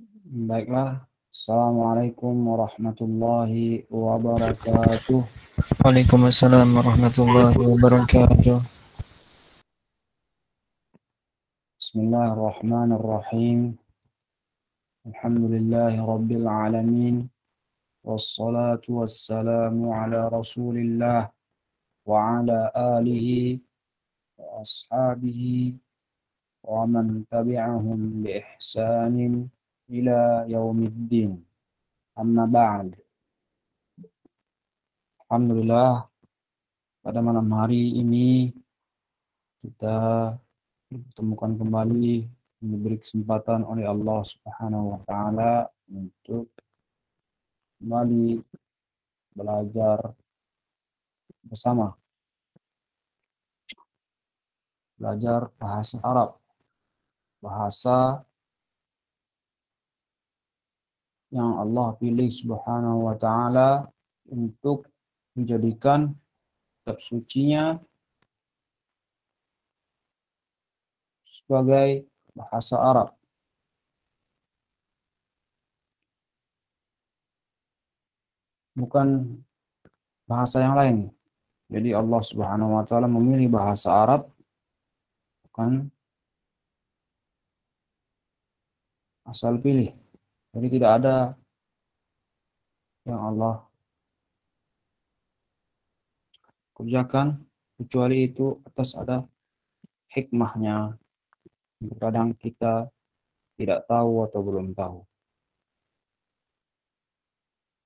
Baiklah, Assalamualaikum warahmatullahi wabarakatuh. Waalaikumsalam warahmatullahi wabarakatuh. Bismillahirrahmanirrahim. Alhamdulillahi rabbil alamin. Wassalatu wassalamu ala rasulillah wa ala alihi wa ashabihi wa man tabi'ahum bi ihsanin ila yaumiddin. Amma ba'd. Alhamdulillah, pada malam hari ini kita ditemukan kembali, diberi kesempatan oleh Allah Subhanahu wa taala untuk kembali belajar bersama, belajar bahasa Arab, bahasa yang Allah pilih Subhanahu wa taala untuk menjadikan kitab sucinya sebagai bahasa Arab. Bukan bahasa yang lain. Jadi Allah Subhanahu wa taala memilih bahasa Arab bukan asal pilih. Jadi tidak ada yang Allah kerjakan kecuali itu atas ada hikmahnya. Kadang kita tidak tahu atau belum tahu.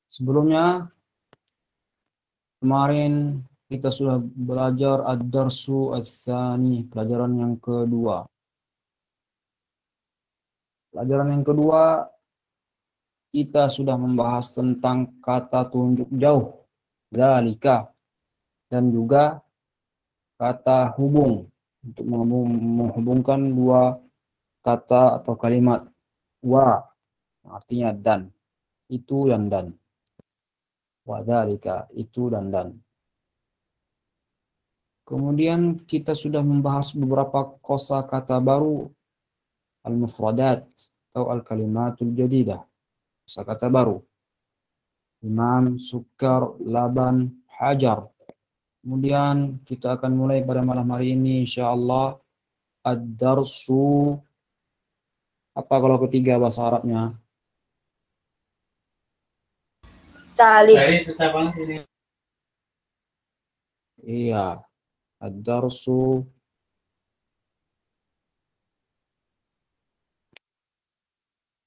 Sebelumnya, kemarin kita sudah belajar ad-darsu ats-tsani, pelajaran yang kedua. Pelajaran yang kedua, kita sudah membahas tentang kata tunjuk jauh, dzalika, dan juga kata hubung, untuk menghubungkan dua kata atau kalimat. Wa, artinya dan. Itu dan. Wa dzalika, itu dan. Kemudian kita sudah membahas beberapa kosakata baru, al-mufradat atau al-kalimatul jadidah, kosakata baru. Imam, sukar, laban, hajar. Kemudian kita akan mulai pada malam hari ini insyaallah ad-darsu. Apa kalau ketiga bahasa Arabnya? Talis. Iya, ad-darsu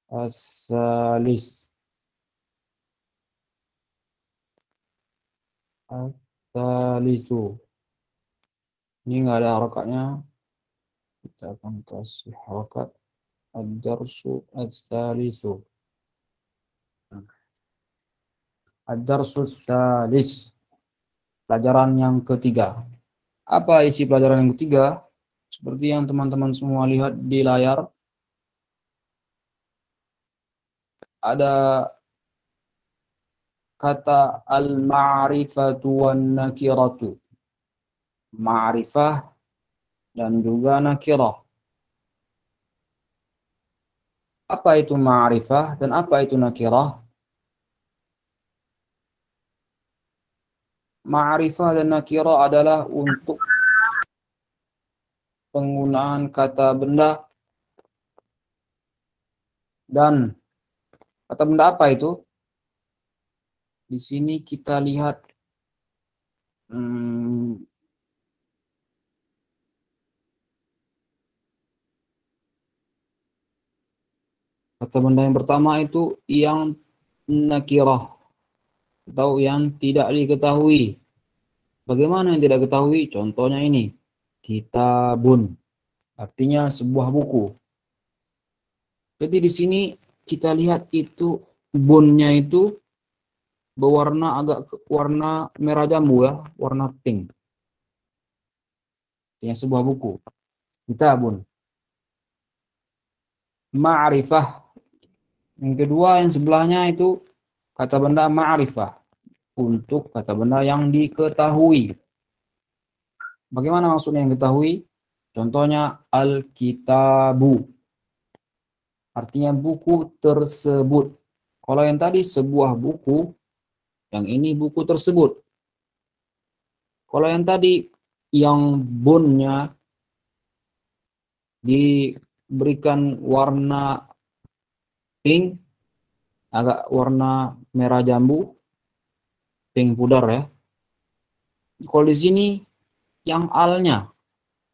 as-salis. As-salisu. Ini nggak ada harakatnya. Kita akan kasih harakat. Ad-darsu as-salisu. Ad-darsu as-salis. Pelajaran yang ketiga. Apa isi pelajaran yang ketiga? Seperti yang teman-teman semua lihat di layar, ada kata al-ma'rifatu wan nakiratu. Ma'rifah dan juga nakirah. Apa itu ma'rifah dan apa itu nakirah? Ma'rifah dan nakirah adalah untuk penggunaan kata benda, dan kata benda apa itu? Di sini kita lihat kata benda yang pertama itu yang nakirah atau yang tidak diketahui. Bagaimana yang tidak diketahui? Contohnya ini, kitabun, artinya sebuah buku. Jadi di sini kita lihat itu bunnya itu berwarna warna merah jambu ya, warna pink. Artinya sebuah buku. Kitabun. Ma'rifah. Yang kedua yang sebelahnya itu kata benda ma'rifah, untuk kata benda yang diketahui. Bagaimana maksudnya yang diketahui? Contohnya al-kitabu. artinya buku tersebut. Kalau yang tadi sebuah buku, yang ini buku tersebut. Kalau yang tadi yang bonnya diberikan warna pink, agak warna merah jambu, pink pudar ya. Kalau di sini yang alnya,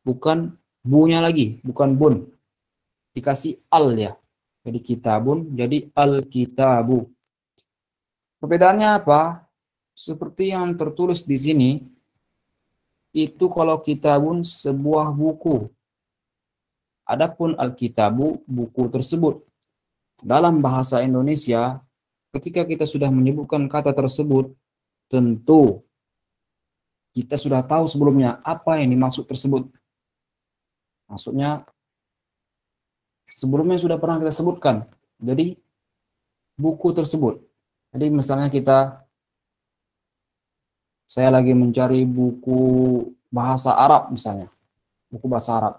bukan bunya lagi, bukan bun. Dikasih al ya. Jadi kitabun, jadi al-kitabu. Perbedaannya apa? Seperti yang tertulis di sini, itu kalau kitabun sebuah buku. Adapun al-kitabu, buku tersebut. Dalam bahasa Indonesia, ketika kita sudah menyebutkan kata tersebut, tentu kita sudah tahu sebelumnya apa yang dimaksud tersebut. Maksudnya, sebelumnya sudah pernah kita sebutkan. Jadi, buku tersebut. Jadi misalnya saya lagi mencari buku bahasa Arab misalnya. Buku bahasa Arab.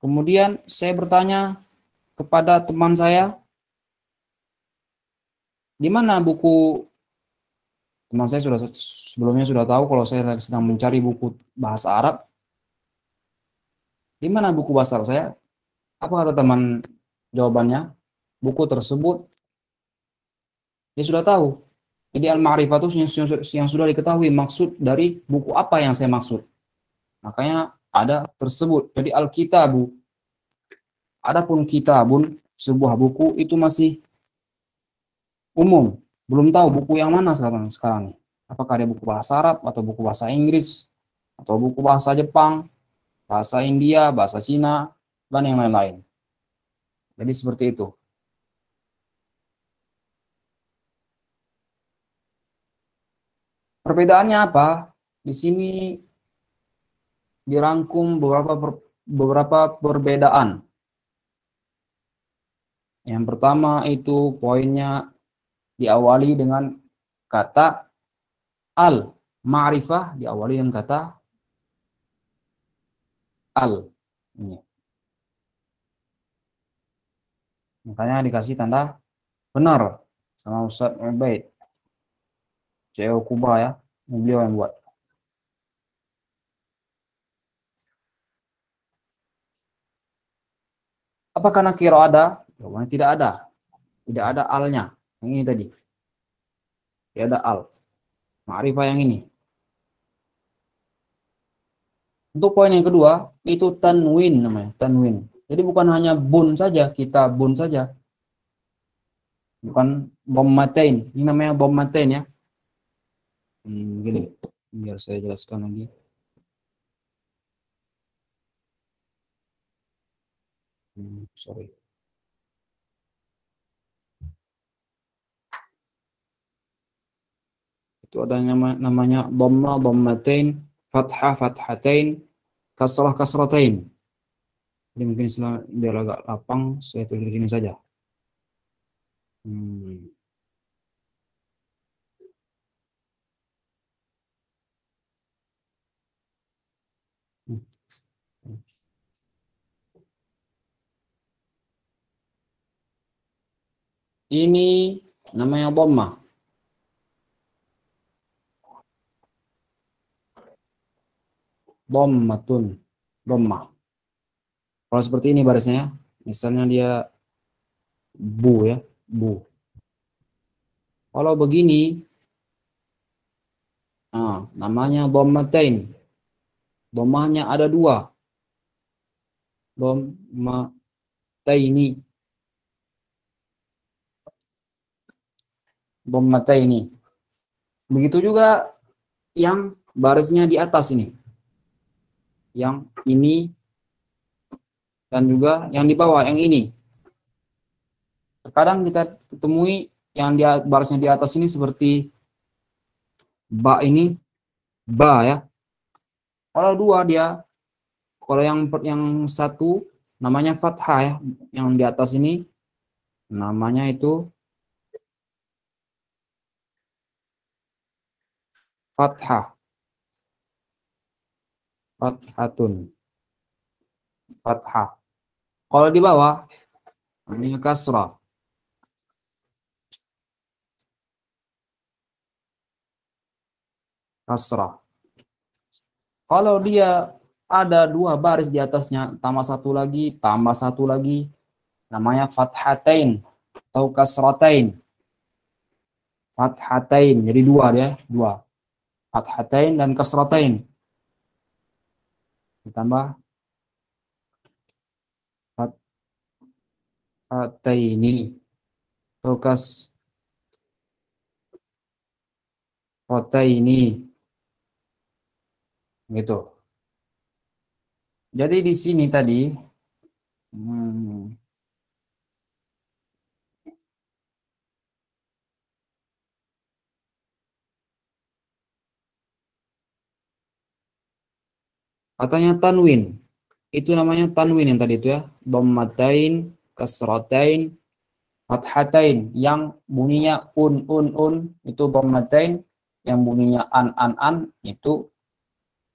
Kemudian saya bertanya kepada teman saya, di mana buku. Teman saya sebelumnya sudah tahu kalau saya sedang mencari buku bahasa Arab. Di mana buku bahasa Arab saya? Apa kata teman jawabannya? Buku tersebut. Dia sudah tahu. Jadi al-ma'rifah itu yang sudah diketahui maksud dari buku apa yang saya maksud. Makanya ada tersebut. Jadi al-kitabu. Adapun kitabun, sebuah buku itu masih umum. Belum tahu buku yang mana sekarang nih. Apakah ada buku bahasa Arab atau buku bahasa Inggris atau buku bahasa Jepang, bahasa India, bahasa Cina, dan yang lain-lain. Jadi seperti itu. Perbedaannya apa? Di sini dirangkum beberapa perbedaan. Yang pertama itu poinnya diawali dengan kata al. Ma'rifah diawali dengan kata al. Ini. Makanya dikasih tanda benar sama Ustaz Ubaid. CEO Kuba ya. Beliau yang buat. Apakah nakiro ada? Jawabannya tidak ada. Tidak ada alnya. Yang ini tadi. Tidak ada al. Ma'rifah yang ini. Untuk poin yang kedua, itu tanwin namanya. Tanwin. Jadi bukan hanya bun saja. Kita bun saja. Bukan bommatain. Ini namanya bommatain ya. Gini. Biar saya jelaskan lagi. Sorry. Itu ada namanya dhamma, dhammatain, fathah, fathatain, kasrah, kasratain. Jadi mungkin biar agak lapang, saya tulis di sini saja. Ini namanya dhammah. Dhammatun. Dhammah. Kalau seperti ini barisnya, misalnya dia bu ya, bu. Kalau begini, namanya dhammatain. Dhammahnya ada dua. Dhammataini. Dhammataini. Begitu juga yang barisnya di atas ini. Yang ini dan juga yang di bawah, yang ini. Terkadang kita temui yang barisnya di atas ini seperti ba ini, ba ya. Kalau dua dia, kalau yang satu namanya fathah ya, yang di atas ini namanya itu fathah. Fathatun. Fathah. Kalau di bawah namanya kasrah. Kasrah. Kalau dia ada dua baris di atasnya, tambah satu lagi, namanya fathatain atau kasratain. Fathatain, jadi dua dia, dua. Fathatain dan kasratain. Ditambah fathataini atau kasrataini. Gitu. Jadi di sini tadi katanya tanwin. Itu namanya tanwin yang tadi itu ya. Dhammatain, kasratain, fathatain. Yang bunyinya un itu dhammatain. Yang bunyinya an itu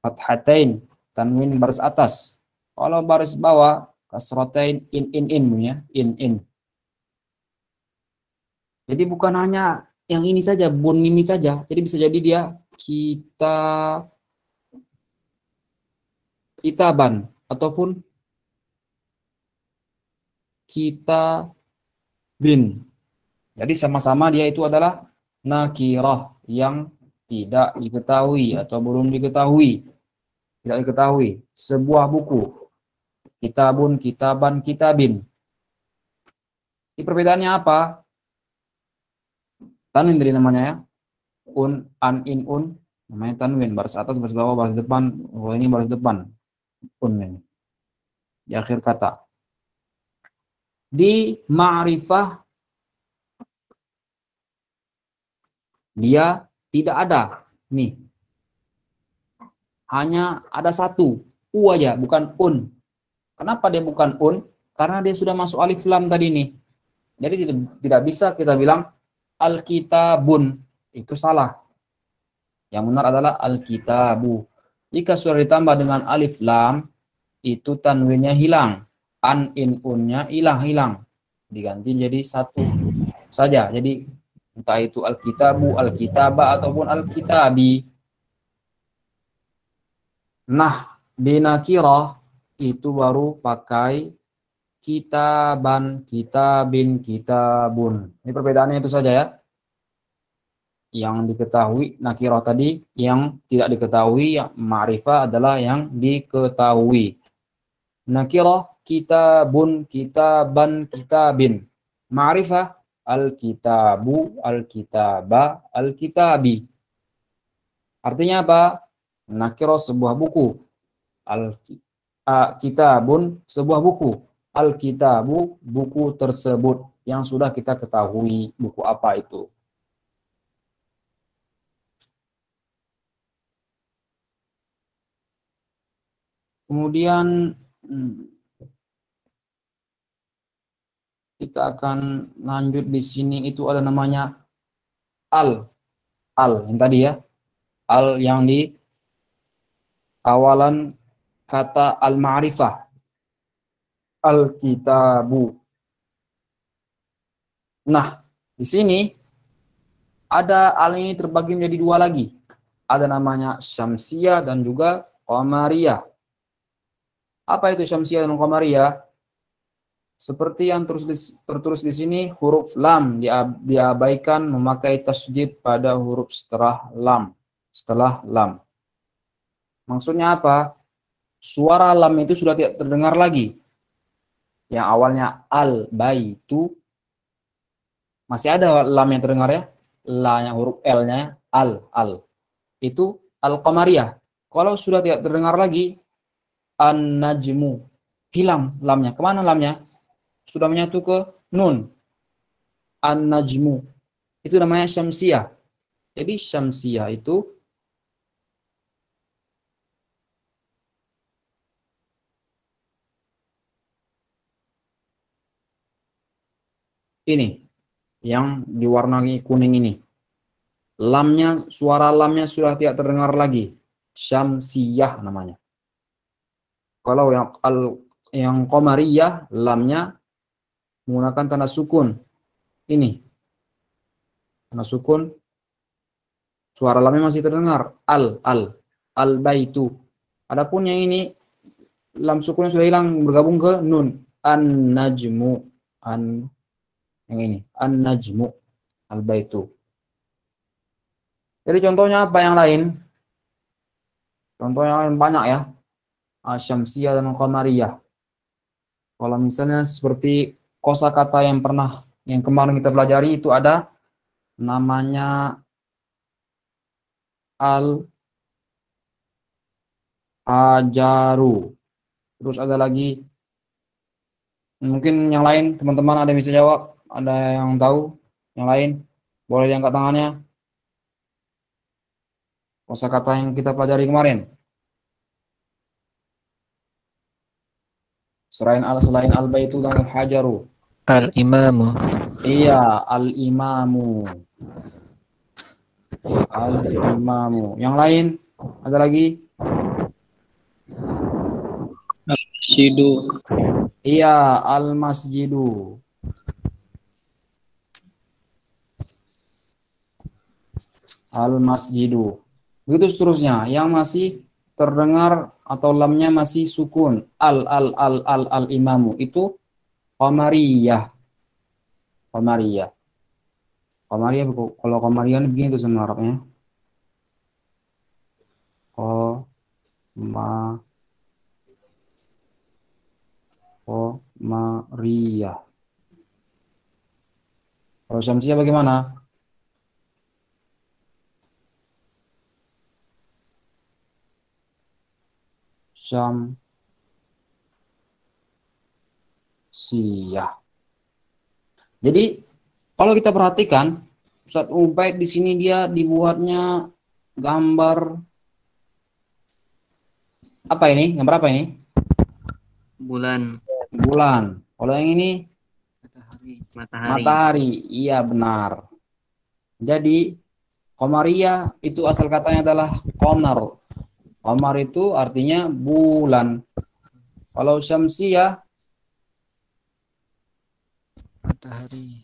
fathatain. Tanwin baris atas. Kalau baris bawah, kasratain, in bunyinya. In. Jadi bukan hanya yang ini saja, bun ini saja. Jadi bisa jadi dia kitaban ataupun kitabin. Jadi sama-sama dia itu adalah nakirah yang tidak diketahui atau belum diketahui. Tidak diketahui. Sebuah buku. Kitabun, kitaban, kitabin. Ini perbedaannya apa? Tanwin dari namanya ya. An, in, namanya tanwin. Baris atas, baris bawah, baris depan. Oh, ini baris depan. Ini. Di akhir kata. Di ma'rifah dia tidak ada. Nih. Hanya ada satu. U aja, bukan un. Kenapa dia bukan un? Karena dia sudah masuk alif lam tadi nih. Jadi tidak bisa kita bilang alkitabun. Itu salah. Yang benar adalah alkitabu. Jika sudah ditambah dengan alif lam, itu tanwinnya hilang. An, in, unnya hilang. Diganti jadi satu saja. Jadi entah itu alkitabu, alkitaba, ataupun alkitabi. Nah, di nakirah itu baru pakai kitaban, kitabin, kitabun. Ini perbedaannya itu saja ya. Yang diketahui nakirah tadi, yang tidak diketahui, yang ma'rifah adalah yang diketahui. Nakirah kitabun, kitaban, kitabin. Ma'rifah al-kitabu, al-kitaba, al-kitabi. Artinya apa? Nakirah sebuah buku. Kitabun sebuah buku. Al-kitabu buku tersebut yang sudah kita ketahui buku apa itu. Kemudian kita akan lanjut di sini, itu ada namanya al yang tadi ya. Al yang di awalan kata al-ma'rifah. Al-kitabu. Nah, di sini ada al ini terbagi menjadi dua lagi. Ada namanya syamsiyah dan juga qamariyah. Apa itu syamsiyah dan qamariyah? Seperti yang tertulis di sini, huruf lam diabaikan memakai tasydid pada huruf setelah lam. Maksudnya apa? Suara lam itu sudah tidak terdengar lagi. Yang awalnya al-baitu, masih ada lam yang terdengar ya. La-nya, huruf L-nya, al. Itu al-qamariyah. Kalau sudah tidak terdengar lagi, an-najmu. Hilang lamnya. Kemana lamnya? Sudah menyatu ke nun. An-najmu. Itu namanya syamsiyah. Jadi syamsiyah itu ini yang diwarnai kuning ini. Lamnya, suara lamnya sudah tidak terdengar lagi. Syamsiyah namanya. Kalau yang yang qamariyah lamnya menggunakan tanda sukun. Ini tanda sukun, suara lamnya masih terdengar. Al baitu. Adapun yang ini lam sukunnya sudah hilang bergabung ke nun. An najmu. Yang ini an najmu al baitu. Jadi contohnya apa yang lain? Contohnya yang banyak ya. Asyamsiyah dan qamariyah. Kalau misalnya seperti kosakata yang kemarin kita pelajari itu ada namanya al-hajaru. Terus ada lagi mungkin yang lain teman-teman ada yang bisa jawab, ada yang tahu yang lain boleh diangkat tangannya. Kosakata yang kita pelajari kemarin. Selain al-baitu dan al-hajaru. Al-imamu. Iya, al-imamu. Al-imamu. Yang lain ada lagi? Al-masjidu. Iya, al-masjidu. Al-masjidu. Begitu seterusnya. Yang masih terdengar atau lamnya masih sukun. Al-imamu. Itu qamariyah. Qamariyah. Qamariyah, kalau qamariyah ini begini tuh sama Arabnya. Qamariyah. Kalau syamsiyah bagaimana? Syamsiyah. Jadi kalau kita perhatikan, Ustadz Ubaid di sini dia dibuatnya gambar apa ini? Gambar apa ini? Bulan. Bulan. Kalau yang ini Matahari. matahari. Iya benar. Jadi qamariyah itu asal katanya adalah qamar. Qamar itu artinya bulan. Kalau syamsiyah Matahari.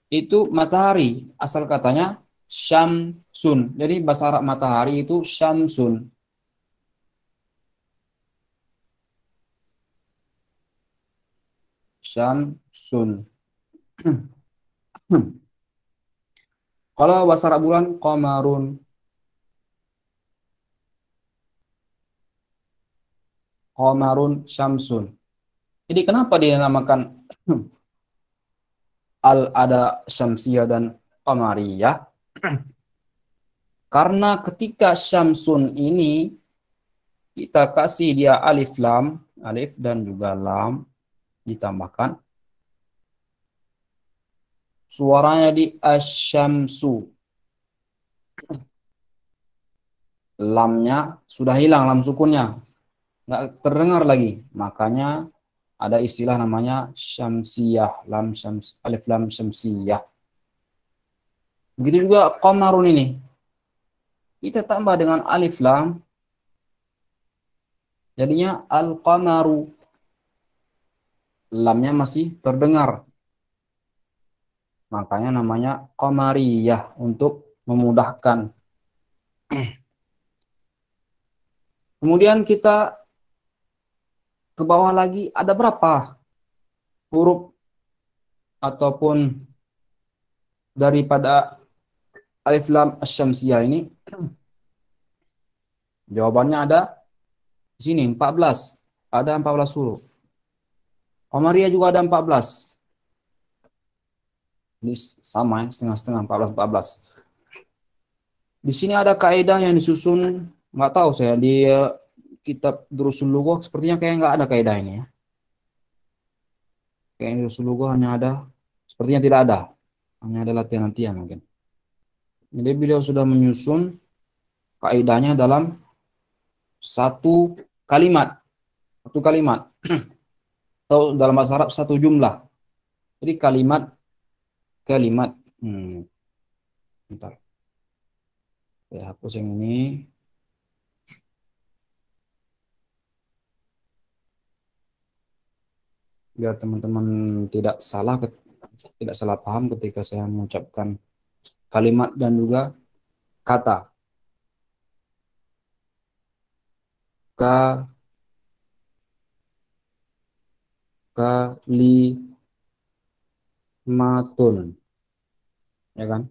itu matahari, asal katanya syamsun. Jadi bahasa Arab matahari itu syamsun. Syamsun. Kalau bahasa Arab bulan qamarun. Qamarun syamsun. Jadi kenapa dinamakan ada syamsiyah dan qamariyah? Karena ketika syamsun ini kita kasih dia alif dan juga lam ditambahkan, suaranya di asyamsu. Lamnya sudah hilang, lam sukunnya nggak terdengar lagi, makanya ada istilah namanya syamsiyah, alif lam syamsiyah. Begitu juga qamarun ini, kita tambah dengan alif lam jadinya al-qamaru, lamnya masih terdengar, makanya namanya qamariyah untuk memudahkan. Kemudian kita ke bawah lagi, ada berapa huruf ataupun daripada alif lam asy-syamsiyah ini? Jawabannya ada di sini 14. Ada 14 huruf. Qamariyah juga ada 14. Ini sama ya, setengah-setengah 14. Di sini ada kaidah yang disusun, nggak tahu saya di kitab Durusul Lughah sepertinya kayak nggak ada kaidah ini ya. Kayak Durusul Lughah hanya ada, sepertinya tidak ada. Hanya ada latihan-latihan mungkin. Jadi beliau sudah menyusun kaidahnya dalam satu kalimat. Atau dalam bahasa Arab satu jumlah. Jadi kalimat. Bentar. Ya, hapus yang ini. biar teman-teman tidak salah paham ketika saya mengucapkan kalimat dan juga kata. Kalimatun, ya kan?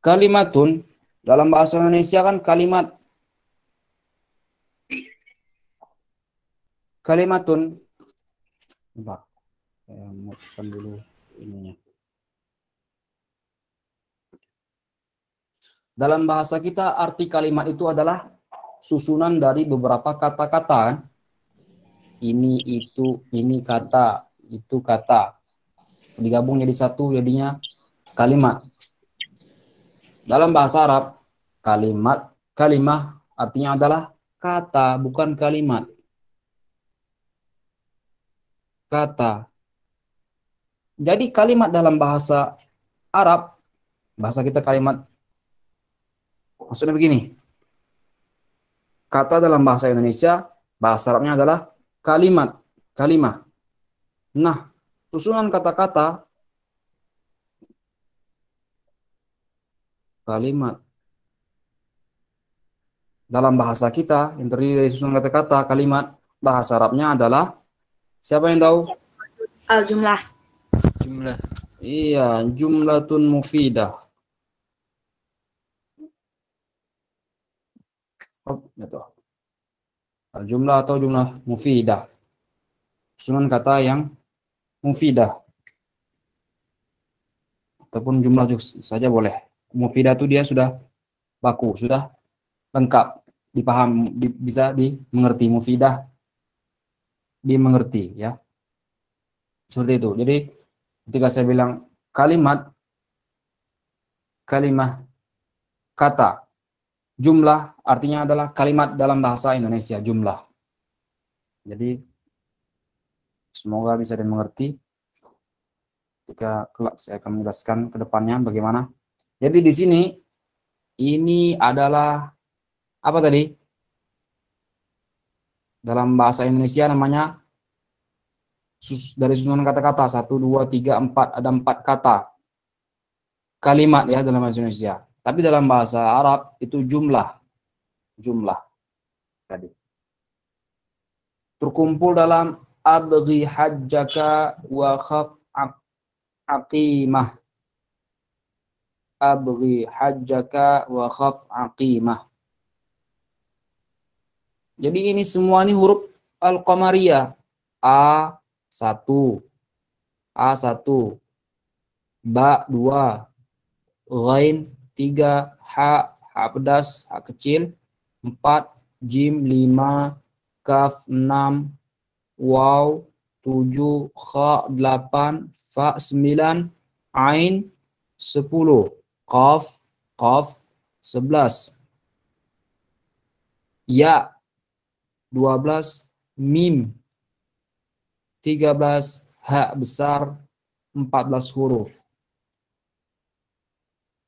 Kalimatun dalam bahasa Indonesia kan kalimatun. Bentar, saya matikan dulu ininya. Dalam bahasa kita arti kalimat itu adalah susunan dari beberapa kata-kata kan? Ini, itu, ini kata, itu kata. Digabung jadi satu jadinya kalimat. Dalam bahasa Arab, kalimah artinya adalah kata, bukan kalimat. Kata. Jadi kalimat dalam bahasa Arab, bahasa kita kalimat, maksudnya begini. Kata dalam bahasa Indonesia, bahasa Arabnya adalah kalimat, kalimah. Nah, susunan kata-kata kalimat dalam bahasa kita yang terdiri dari susunan kata-kata kalimat, bahasa Arabnya adalah, siapa yang tahu? Al-jumlah. Jumlah. Iya, jumlatun mufidah. Gitu. Jumlah atau jumlah mufidah. Susunan kata yang mufidah. Ataupun jumlah saja boleh. Mufidah itu dia sudah baku, sudah lengkap, dipaham, bisa dimengerti. Mufidah dimengerti, ya. Seperti itu. Jadi ketika saya bilang kalimah, kata, jumlah artinya adalah kalimat dalam bahasa Indonesia, jumlah. Jadi semoga bisa dimengerti. Ketika kelak saya akan menjelaskan ke depannya bagaimana. Jadi di sini ini adalah apa tadi? Dalam bahasa Indonesia namanya dari susunan kata-kata 1, 2, 3, 4, ada 4 kata. Kalimat ya dalam bahasa Indonesia. Tapi dalam bahasa Arab itu jumlah. Jumlah tadi. Terkumpul dalam abghi hajjaka wa khaf aqimah. Abghi hajjaka wa khaf aqimah. Jadi ini semua ini huruf al-qamariyah. A1, A1, Ba 2, Ghain 3, H pedas, H kecil 4, Jim 5, Kaf 6, Waw 7, Kha 8, Fa 9, Ain 10, Qaf 11, Ya 12, Mim 13, H besar 14 huruf.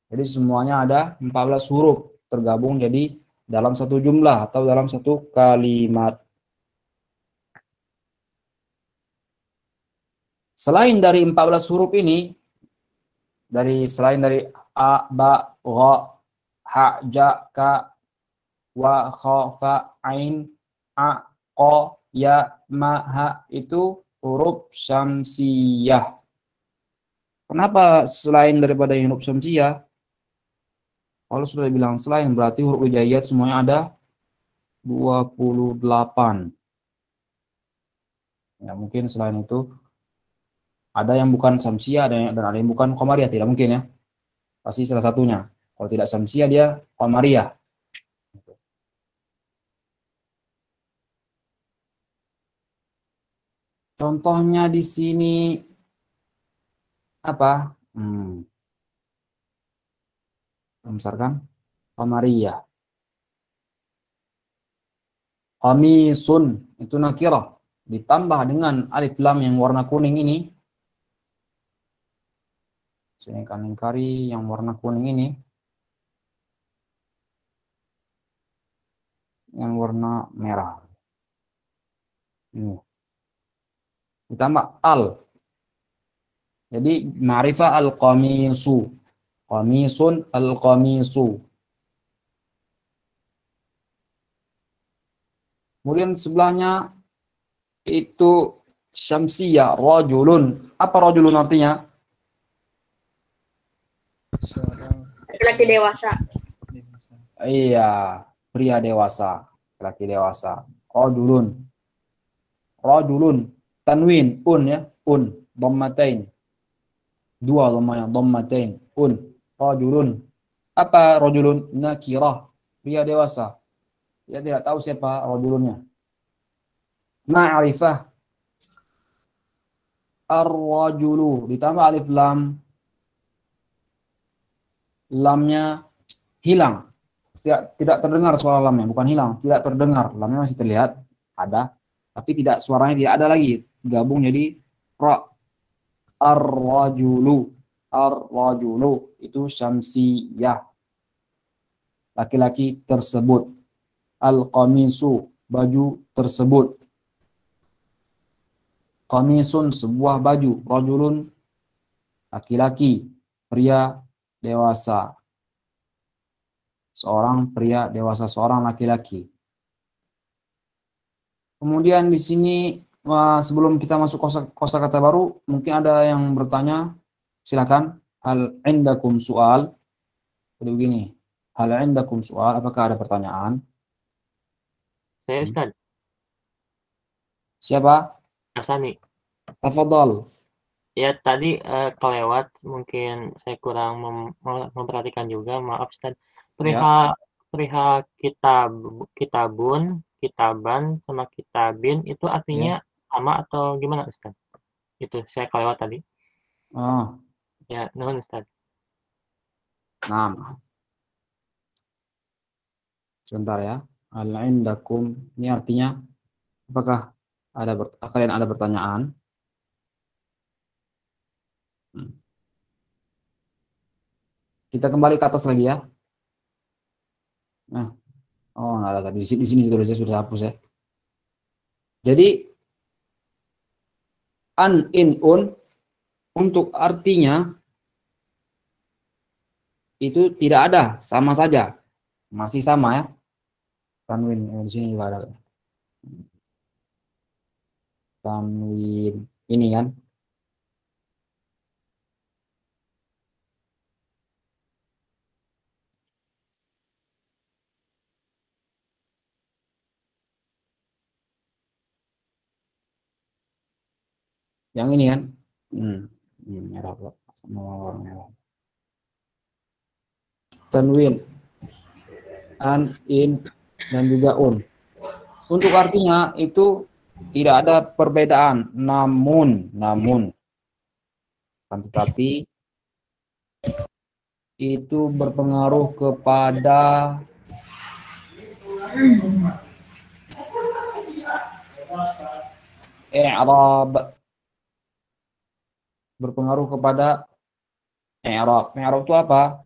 Jadi semuanya ada 14 huruf tergabung jadi dalam satu jumlah atau dalam satu kalimat. Selain dari 14 huruf ini, selain dari A, Ba, Gha, Ha, Ja, Ka, Wa, Kha, Fa, Ain, A, Qa, Ya, Ma, Ha itu huruf syamsiyah. Kenapa selain daripada huruf syamsiyah? Kalau sudah dibilang selain berarti huruf hijaiyat semuanya ada 28. Ya, mungkin selain itu ada yang bukan syamsiyah dan ada yang bukan qamariyah, tidak mungkin ya. Pasti salah satunya. Kalau tidak syamsiyah dia qamariyah. Contohnya di sini apa? Misalkan qamariyah. Qamisun itu nakirah ditambah dengan alif lam yang warna kuning ini. Sini kan ingkari yang warna kuning ini. Yang warna merah. Ditambah al. Jadi ma'rifah al-qamisu. Qamisun al-qamisu. Kemudian sebelahnya itu syamsiyah, rajulun. Apa rajulun artinya? Seorang Laki-laki dewasa. dewasa. Iya, pria dewasa, laki dewasa. Rajulun. Rajulun. Tanwin, ya, dhammatain. Dua dhammanya, dhammatain, Rajulun. Apa rajulun? Nakirah, pria dewasa. Dia tidak tahu siapa rajulunnya. Ma'rifah. Ar-rajulu ditambah alif lam. Lamnya hilang. Tidak terdengar suara lamnya, bukan hilang, tidak terdengar. Lamnya masih terlihat, ada, tapi suaranya tidak ada lagi. Gabung jadi ra. Ar-rajulu. Ar-rajulu itu syamsiyah. Laki-laki tersebut. Al-qamisu, baju tersebut. Qamisun, sebuah baju. Rajulun, laki-laki, pria dewasa. Seorang pria dewasa, seorang laki-laki. Kemudian di sini sebelum kita masuk kosakata baru, mungkin ada yang bertanya, silakan. Hal indakum soal? Jadi begini, hal indakum soal? Apakah ada pertanyaan? Saya Ustaz, Siapa? Asani. Tafadhal. Ya tadi kelewat, mungkin saya kurang memperhatikan juga, maaf Ustaz. Perihal kitabun, kitaban, sama kitabin itu artinya sama atau gimana Ustaz? Itu saya kelewat tadi. Oh, Ya, nuhun Ustaz. nah. Sebentar ya. Hal indakum ini artinya apakah kalian ada pertanyaan? Kita kembali ke atas lagi ya. Nah, oh nggak ada tadi di sini tulisnya sudah hapus ya. Jadi an, in, un untuk artinya itu tidak ada, sama saja, masih sama ya. Tanwin di sini juga ada. Tanwin ini kan. Yang ini kan. Merah sama warna merah. Tanwin, an, in, dan juga un. Untuk artinya itu tidak ada perbedaan, namun tetapi itu berpengaruh kepada i'rab, berpengaruh kepada i'rab. I'rab itu apa?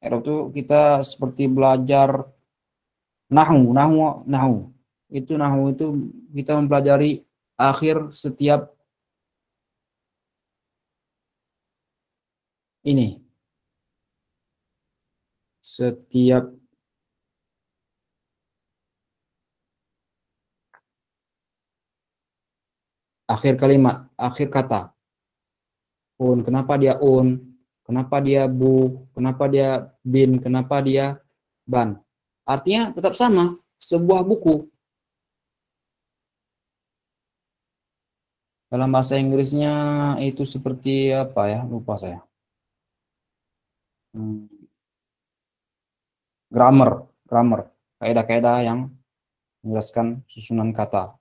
I'rab itu kita seperti belajar nahwu. Itu nahwu itu kita mempelajari akhir setiap ini. Setiap akhir kalimat, akhir kata. Kenapa dia kenapa dia bu, kenapa dia bin, kenapa dia ban. Artinya tetap sama, sebuah buku. Dalam bahasa Inggrisnya itu seperti apa ya? Lupa saya. Grammar, kaidah-kaidah yang menjelaskan susunan kata.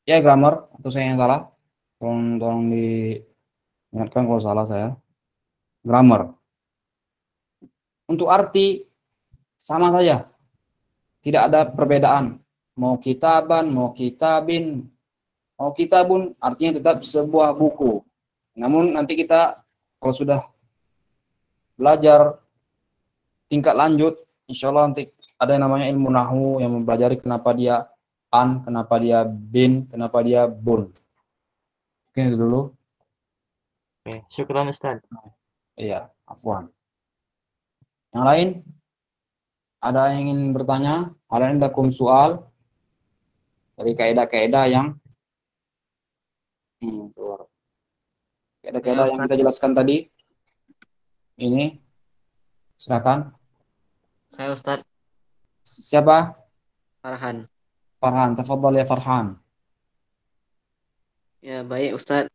Ya, grammar, atau saya yang salah? Tolong diingatkan kalau salah saya. Grammar. Untuk arti sama saja. Tidak ada perbedaan. Mau kitaban, mau kitabin, mau kitabun, artinya tetap sebuah buku. Namun nanti kita kalau sudah belajar tingkat lanjut, insya Allah nanti ada yang namanya ilmu nahwu yang mempelajari kenapa dia an, kenapa dia bin, kenapa dia bun. Mungkin itu dulu. Oke, syukran Ustaz. Iya, afwan. Yang lain? Ada yang ingin bertanya? Hal indakum soal dari kaidah-kaidah yang keluar. Kaidah-kaidah yang kita jelaskan tadi. Ini, silakan. Saya Ustadz Siapa? Farhan. Farhan, tafadhal ya Farhan. Ya baik Ustadz,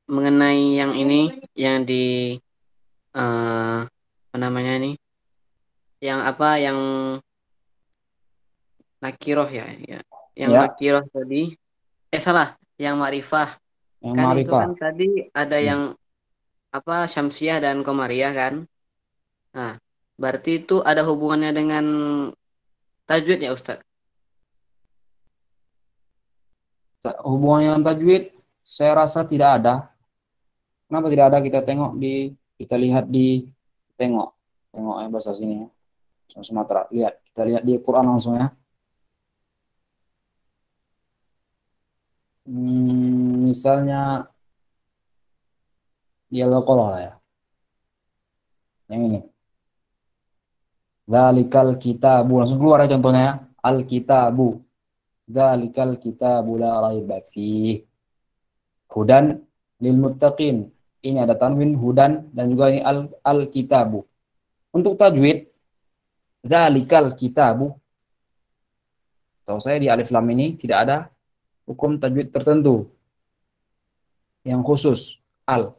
mengenai yang ini yang di apa namanya ini, yang apa yang nakiroh ya, yang Ya. nakiroh tadi, salah, yang ma'rifah. Yang Kan itu ma'rifah. kan tadi ada yang apa syamsiah dan komariah kan. Nah, berarti itu ada hubungannya dengan tajwid ya Ustadz? Hubungannya dengan tajwid, saya rasa tidak ada. Kenapa tidak ada? Kita lihat di tengok ya bahasa sini ya. Sumatera. Kita lihat di Quran langsung ya. Misalnya di Al-Baqarah ya. Yang ini. Dzalikal kitabu, langsung keluar ya contohnya ya. Al-kitabu. Dzalikal kitabu la raiba fiih. Hudan lil muttaqin. Ini ada tanwin hudan dan juga ini al-kitabu. Untuk tajwid, dzalikal kitabu. Tahu saya di alif lam ini tidak ada hukum tajwid tertentu yang khusus al.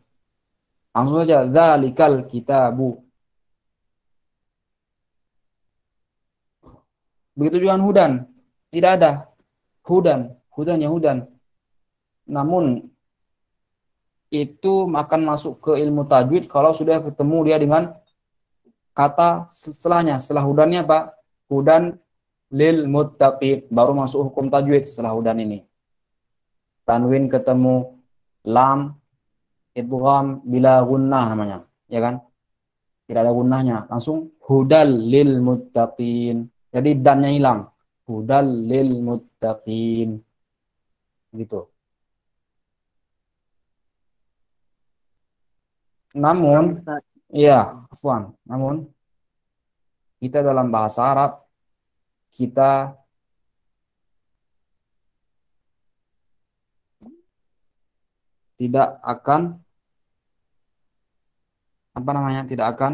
Langsung saja dzalikal kitabu. Begitu juga hudan, tidak ada hudan ya hudan. Namun itu akan masuk ke ilmu tajwid kalau sudah ketemu dia dengan kata setelahnya. Setelah hudannya apa? Hudan lil muttaqin, baru masuk hukum tajwid setelah hudan ini. Tanwin ketemu lam, idgham bila gunnah namanya, ya kan? Tidak ada gunnahnya, langsung hudal lil muttaqin. Jadi dannya hilang. Hudal lil muttaqin. Gitu. Namun, iya, afwan. Namun kita dalam bahasa Arab kita tidak akan tidak akan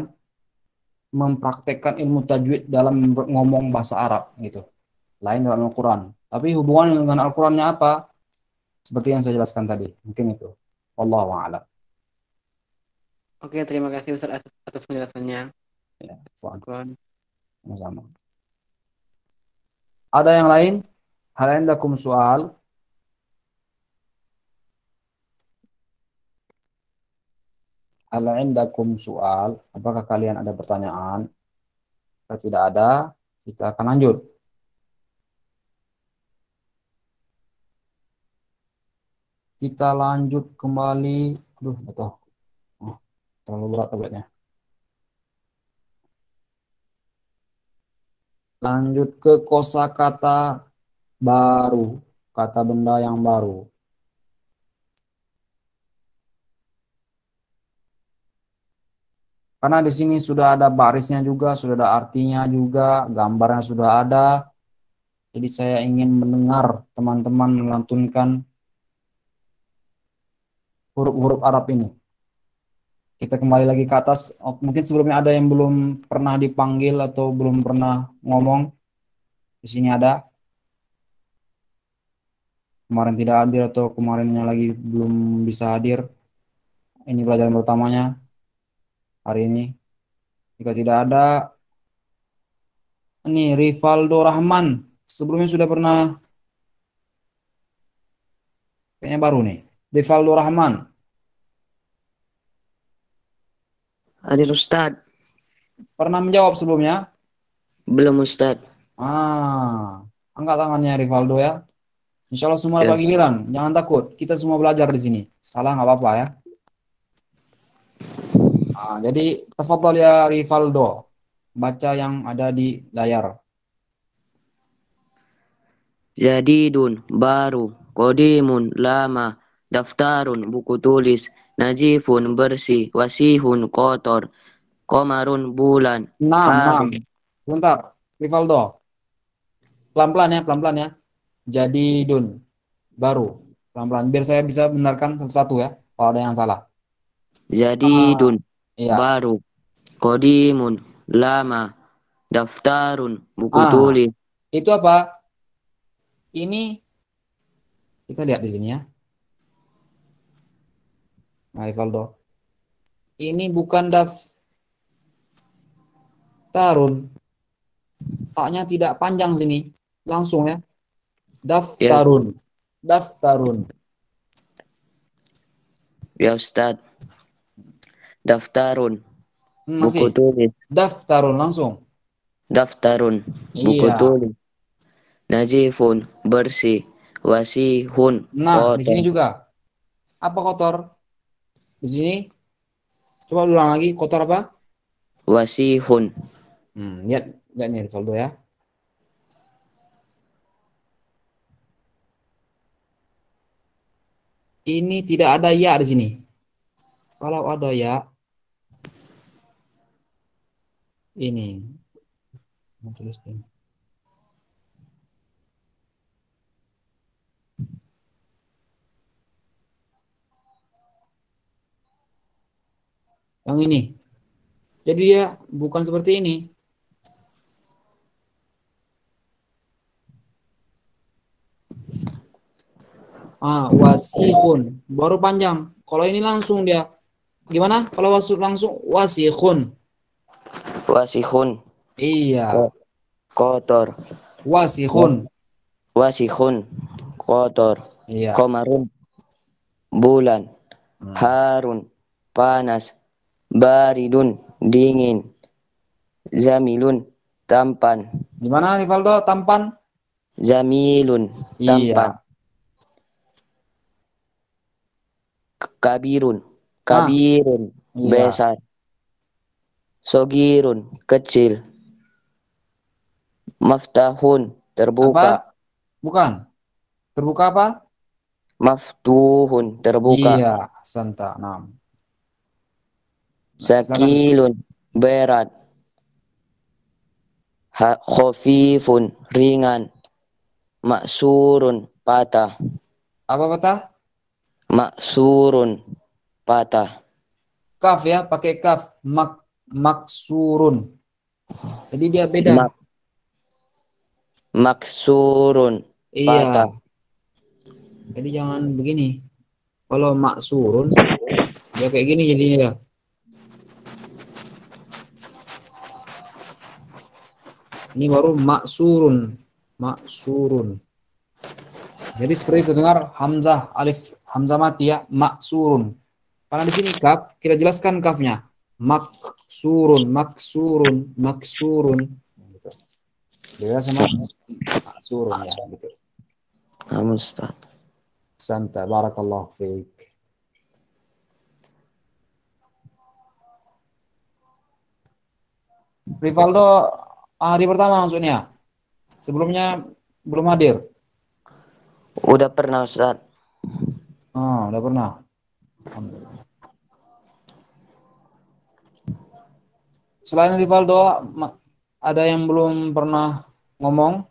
mempraktekkan ilmu tajwid dalam ngomong bahasa Arab gitu. Lain dalam Al-Quran. Tapi hubungan dengan Al-Qurannya apa? Seperti yang saya jelaskan tadi. Mungkin itu. Wallahu a'lam. Oke, terima kasih Ustaz atas penjelasannya. Ya, afwan. Sama-sama. Ada yang lain? Hal indakum soal? Hal indakum soal? Apakah kalian ada pertanyaan? Jika tidak ada, kita akan lanjut. Kita lanjut kembali. Aduh, betul. Terlalu berat tabletnya. Lanjut ke kosakata baru, kata benda yang baru. Karena di sini sudah ada barisnya juga, sudah ada artinya juga, gambarnya sudah ada. Jadi saya ingin mendengar teman-teman melantunkan huruf-huruf Arab ini. Kita kembali lagi ke atas. Mungkin sebelumnya ada yang belum pernah dipanggil atau belum pernah ngomong. Di sini ada. Kemarin tidak hadir atau kemarinnya lagi belum bisa hadir. Ini pelajaran pertamanya hari ini. Jika tidak ada, ini Rivaldo Rahman. Sebelumnya sudah pernah, kayaknya baru nih. Rivaldo Rahman. Hadir Ustaz. Pernah menjawab sebelumnya? Belum Ustaz. Angkat tangannya Rivaldo ya. Insya Allah semua dapat giliran. Jangan takut. Kita semua belajar di sini. Salah nggak apa-apa ya. Jadi tafadhol ya Rivaldo. Baca yang ada di layar. Jadidun, baru. Qadimun, lama. Daftarun, buku tulis. Najifun, bersih. Wasihun, kotor. Qamarun, bulan. 6. Sebentar, Rivaldo. Pelan-pelan ya, pelan-pelan ya. Jadidun, baru. Pelan-pelan, biar saya bisa benarkan satu-satu ya, kalau ada yang salah. Jadidun, Iya. baru. Qadimun, lama. Daftarun, buku Ah, tulis. itu apa? Ini kita lihat di sini ya. Nah, Rivaldo. Ini bukan daftarun. Taknya tidak panjang sini. Langsung ya. Ya, Daftarun. Daftarun. ya Ustaz. Daftarun, buku Masih. tulis. Daftarun langsung. Daftarun, buku Iya. tulis. Najifun, bersih. Wasihun, Nah, di sini kotor. juga. Apa kotor? Di sini. Coba ulang lagi. Kotor apa? Wasihun, Lihat. Lihat nih, Rivaldo ya. Ini tidak ada ya di sini. Kalau ada ya, ini. Mau tulis ini. Yang ini. Jadi dia bukan seperti ini. Wasihun. Baru panjang. Kalau ini langsung dia. Gimana? Kalau langsung wasihun. wasihun, Iya. kotor. Wasihun. Wasihun, kotor. Iya. Qamarun, bulan. Harun, panas. Baridun, dingin. Zamilun, tampan. Gimana Rivaldo? Tampan? Jamilun, tampan. Iya. Kabirun, Ah, kabirun, iya. besar. Sogirun, kecil. Maftahun, terbuka. Apa? Bukan. Terbuka apa? Maftuhun, terbuka. Iya. Santa. 6. Silakan. Sakilun, berat. Khofifun, ringan. Maksurun, patah. Apa patah? Maksurun, patah. Kaf ya. Pakai kaf. Maksurun. Jadi dia beda. Maksurun, Iya. patah. Jadi jangan begini. Kalau maksurun, dia kayak gini jadinya ya. Ini baru maksurun. Maksurun. Jadi seperti itu, dengar hamzah alif hamzah mati ya, maksurun. Karena di sini kaf, kita jelaskan kafnya. Maksurun, maksurun, maksurun. Gitu. Beda sama maksurun ya, gitu. Ustaz. Santa, barakallahu fiik. Rivaldo hari pertama maksudnya. Sebelumnya belum hadir. Udah pernah Ustaz. Udah pernah. Selain Rivaldo, ada yang belum pernah ngomong?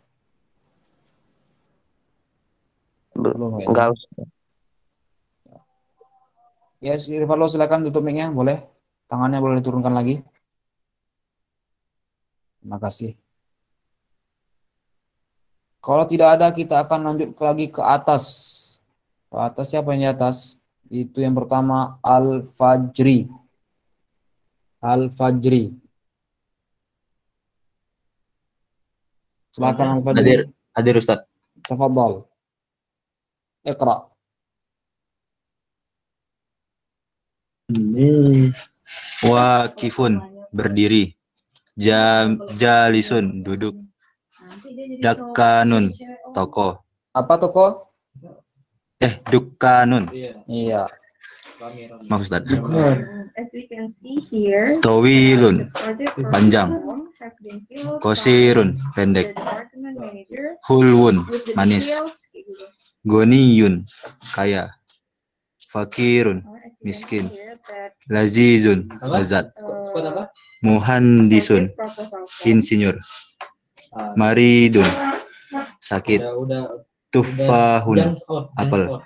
Belum ya? Enggak Ustaz. Ya, Rivaldo silakan tutup mic-nya, boleh. Tangannya boleh diturunkan lagi. Terima kasih. Kalau tidak ada, kita akan lanjut lagi ke atas. Ke atas siapa yang di atas? Itu yang pertama Al-Fajri. Al-Fajri. Silakan Al-Fajri. Hadir Ustaz. Tafadhal. Iqra. Waqifun, berdiri. Jalisun, duduk. Dakkanun, toko. Apa toko? Dukkanun. Iya. Maaf Ustaz. As we can see here, Tawilun, for the panjang. have been filled Qasirun, by pendek. the department manager Hulwun, with the manis. details kayak gitu. Goniyun, kaya. Fakirun, Oh, accidentally miskin. here that, Lazizun, lezat. Muhandisun, proposal form. insinyur. Maridun, sakit. Tufahun, apel.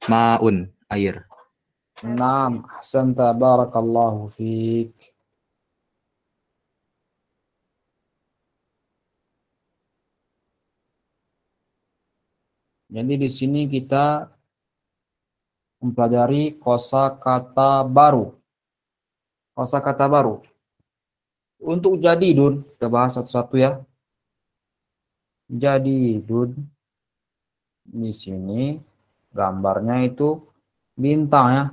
Maun, air. Naam, ahsanta, barakallahu fiik. Jadi di sini kita mempelajari kosakata baru. Kosakata baru. Untuk jadidun, kita bahas satu-satu ya. Jadidun. Di sini gambarnya itu bintang ya.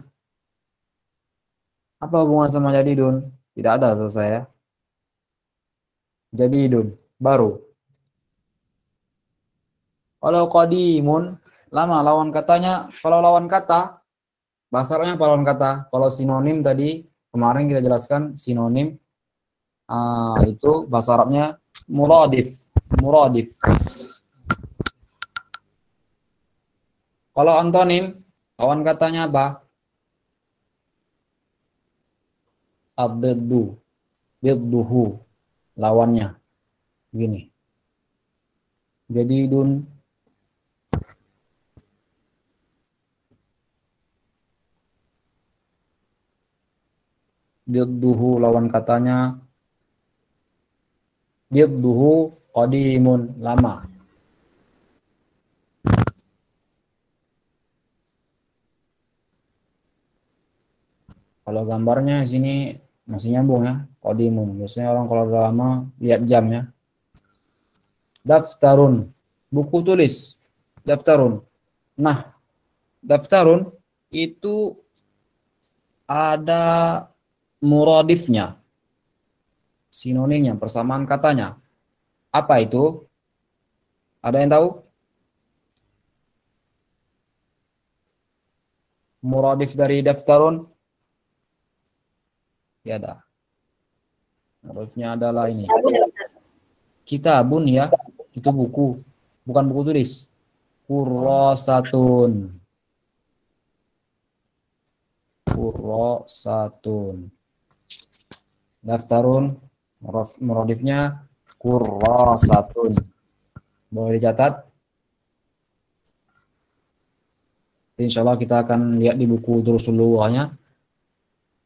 Apa hubungan sama jadidun? Tidak ada selesai ya. Jadidun, baru. Kalau qadimun, lama lawan katanya. Kalau lawan kata, bahasa Arabnya apa lawan kata? Kalau sinonim tadi, kemarin kita jelaskan sinonim itu bahasa Arabnya muradif. Muradif. Kalau antonim, lawan katanya apa? Ad-diddu. Didduhu. Lawannya. Gini. Jadidun. Didduhu lawan katanya. Didduhu qadimun, lama. Kalau gambarnya sini masih nyambung ya, qadimun. Biasanya orang kalau udah lama lihat jam ya. Daftarun, buku tulis. Daftarun. Nah, daftarun itu ada muradifnya, sinonimnya, persamaan katanya. Apa itu? Ada yang tahu? Muradif dari daftarun? Ya ada. Muradifnya adalah ini. Kitabun ya, itu buku, bukan buku tulis. Kurrasatun. Kurrasatun. Daftarun, muradifnya kurrasatun. Boleh dicatat. Insya Allah kita akan lihat di buku Durusul Lughahnya.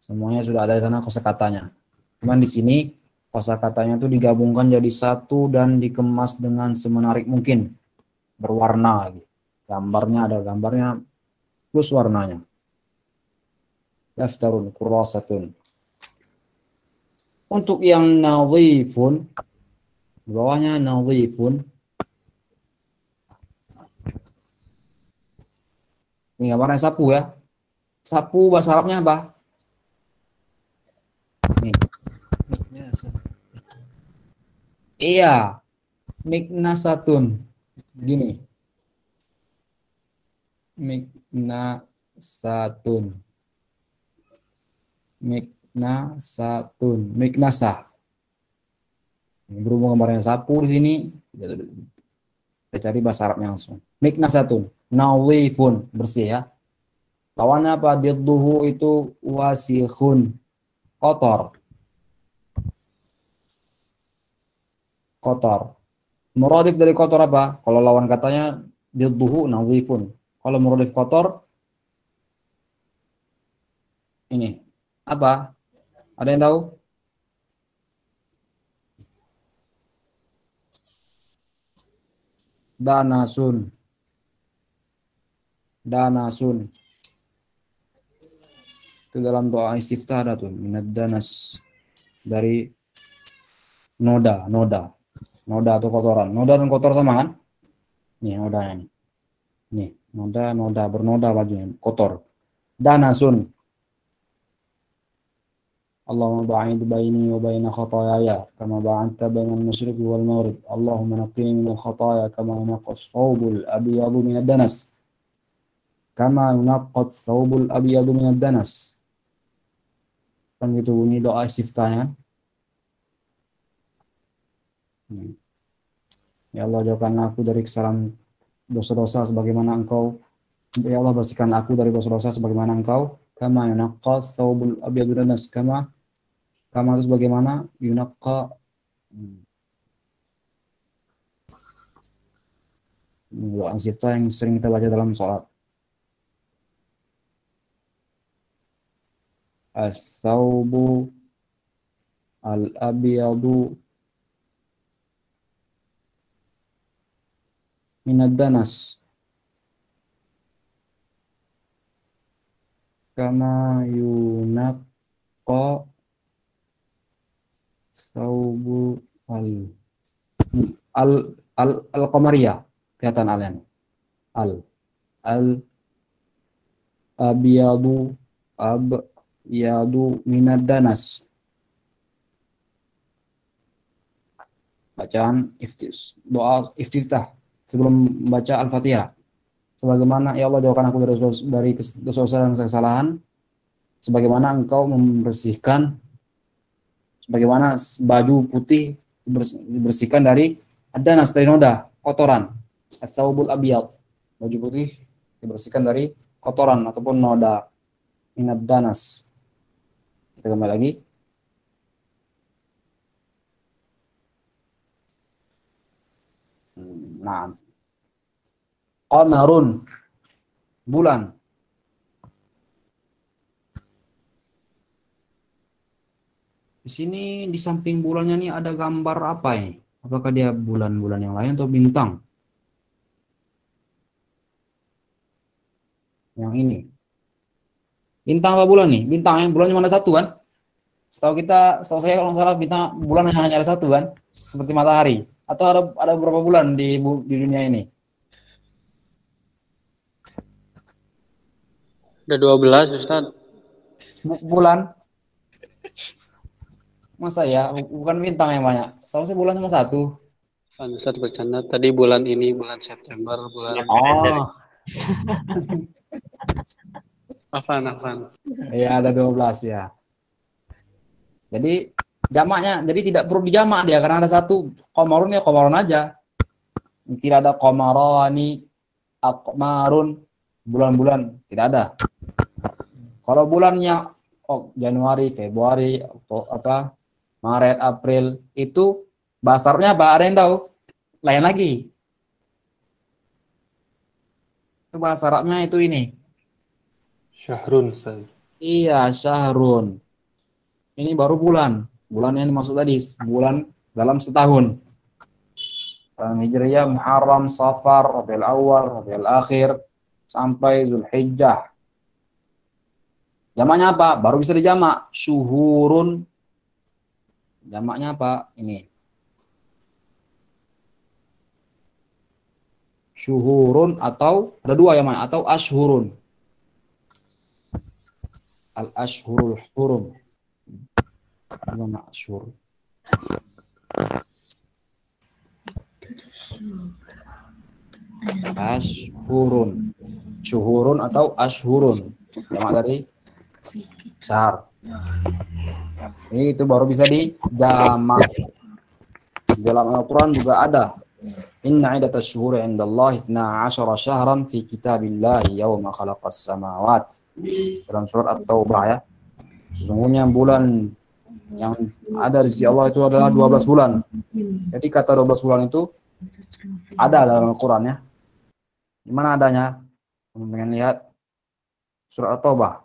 Semuanya sudah ada di sana kosakatanya. Cuman di sini kosakatanya itu digabungkan jadi satu dan dikemas dengan semenarik mungkin. Berwarna. Gambarnya ada gambarnya plus warnanya. Daftarun, kurrasatun. Untuk yang nadhifun, di bawahnya nadhifun. Ini gambarnya sapu ya. Sapu bahasa Arabnya apa? Nih. Iya. Miknasatun. Gini. Miknasatun. Miknasatun. Miknasa. Berhubung gambarnya sapu di sini. Kita cari bahasa Arabnya langsung. Miknasatun. Nawifun. Bersih ya. Lawannya apa? Didduhu itu wasikhun. Kotor. Kotor. Muradif dari kotor apa? Kalau lawan katanya didduhu nadhifun. Kalau muradif kotor ini apa? Ada yang tahu? Danasun. Danasun. Itu dalam doa istiftah ada tuh, minad danas, dari noda atau kotoran. Noda dan kotor sama kan? Nih nodanya nih. Nih, noda bernoda bajunya, kotor. Danasun. Allahumma ba'id baini wa baina khataaya kama ba'adta bainal masyriqi wal maghrib. Allahumma naqqini minal khataaya kama yunqqa ath-thawbul abyadu minad danas. Kama yunqqa ath-thawbul abyadu minad danas. Kan gitu bunyi doa istiftahnya. Ya Allah, jauhkan aku dari kesalahan dosa-dosa sebagaimana Engkau. Ya Allah, bersihkan aku dari dosa-dosa sebagaimana Engkau. Kama yunaqqa thawbul abyadu danas, kama itu sebagaimana yunaqqa. Doa istiftah yang sering kita baca dalam sholat. As-thawbu al-abyadu minad danas, kama yunaqqa thawbu al-qamariyah. Kelihatan al-nya. Al-abyadu minad danas. Bacaan doa iftitah sebelum membaca Al-Fatihah. Sebagaimana ya Allah, jauhkan aku dari dosa-dosa dan kesalahan sebagaimana Engkau membersihkan, sebagaimana baju putih dibersihkan dari ad-danas, dari noda, kotoran. As-thawbul abyad, baju putih dibersihkan dari kotoran ataupun noda. Minad danas. Kita kembali lagi. Nah, qamarun, bulan. Di sini di samping bulannya nih ada gambar apa ini? Apakah dia bulan-bulan yang lain atau bintang? Yang ini. Bintang apa bulan nih? Bintang, yang bulan cuma ada satu kan? Setahu saya kalau nggak salah bintang bulan hanya ada satu kan? Seperti matahari. Atau ada beberapa bulan di dunia ini? Ada 12, Ustaz. Bulan? Masa ya? Bukan bintang yang banyak. Setahu saya bulan cuma satu. Ustaz bercanda. Tadi bulan ini, bulan September, bulan... Oh. Afan. Ya, ada 12 ya. Jadi jamaknya, jadi tidak perlu dijamak dia karena ada satu. Qamarun ya qamarun aja. Tidak ada qamarani, aqmarun, bulan-bulan, tidak ada. Kalau bulannya Januari, Februari, Maret, April, itu basarnya apa? Ada yang tahu? Lain lagi. Itu bahasa Arabnya itu ini. Syahrun, Ustaz. Iya, syahrun. Ini baru bulan. Bulan yang dimaksud tadi, bulan dalam setahun. Hijriyah, Muharram, Safar, Rabiul Awal, Rabiul Akhir, sampai Zulhijjah. Jamaknya apa? Baru bisa dijamak. Syuhurun. Jamaknya apa? Ini. Syuhurun atau ada dua yang mana? Atau ashurun. Al-ashhurul hurum. Mana ashur? Ashurun. Syuhurun atau ashurun. Jamak dari syahr. Ini itu baru bisa dijamak. Dalam Al-Quran juga ada. Inna iddatas syuhuri indallahi 12 syahran fi kitabillahi yawma khalaqas samawat. Dalam surat At-Taubah ya. Sesungguhnya bulan yang ada di sisi Allah itu adalah 12 bulan. Jadi kata 12 bulan itu ada dalam Al-Quran ya. Di mana adanya? Pengen lihat surat At-Taubah.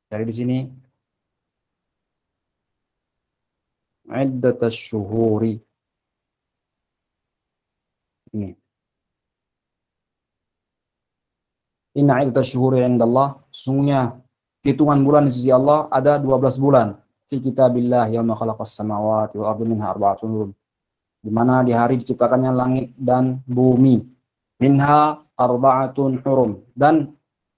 Dari di sini iddatas syuhuri. Ini. Inna iddatas syuhuri indallah, sesungguhnya hitungan bulan di sisi Allah ada 12 bulan. Fi kitabillah yauma khalaqas samawati wal ardi minha arba'atun hurum. Di mana di hari diciptakannya langit dan bumi. Minha arba'atun hurum. Dan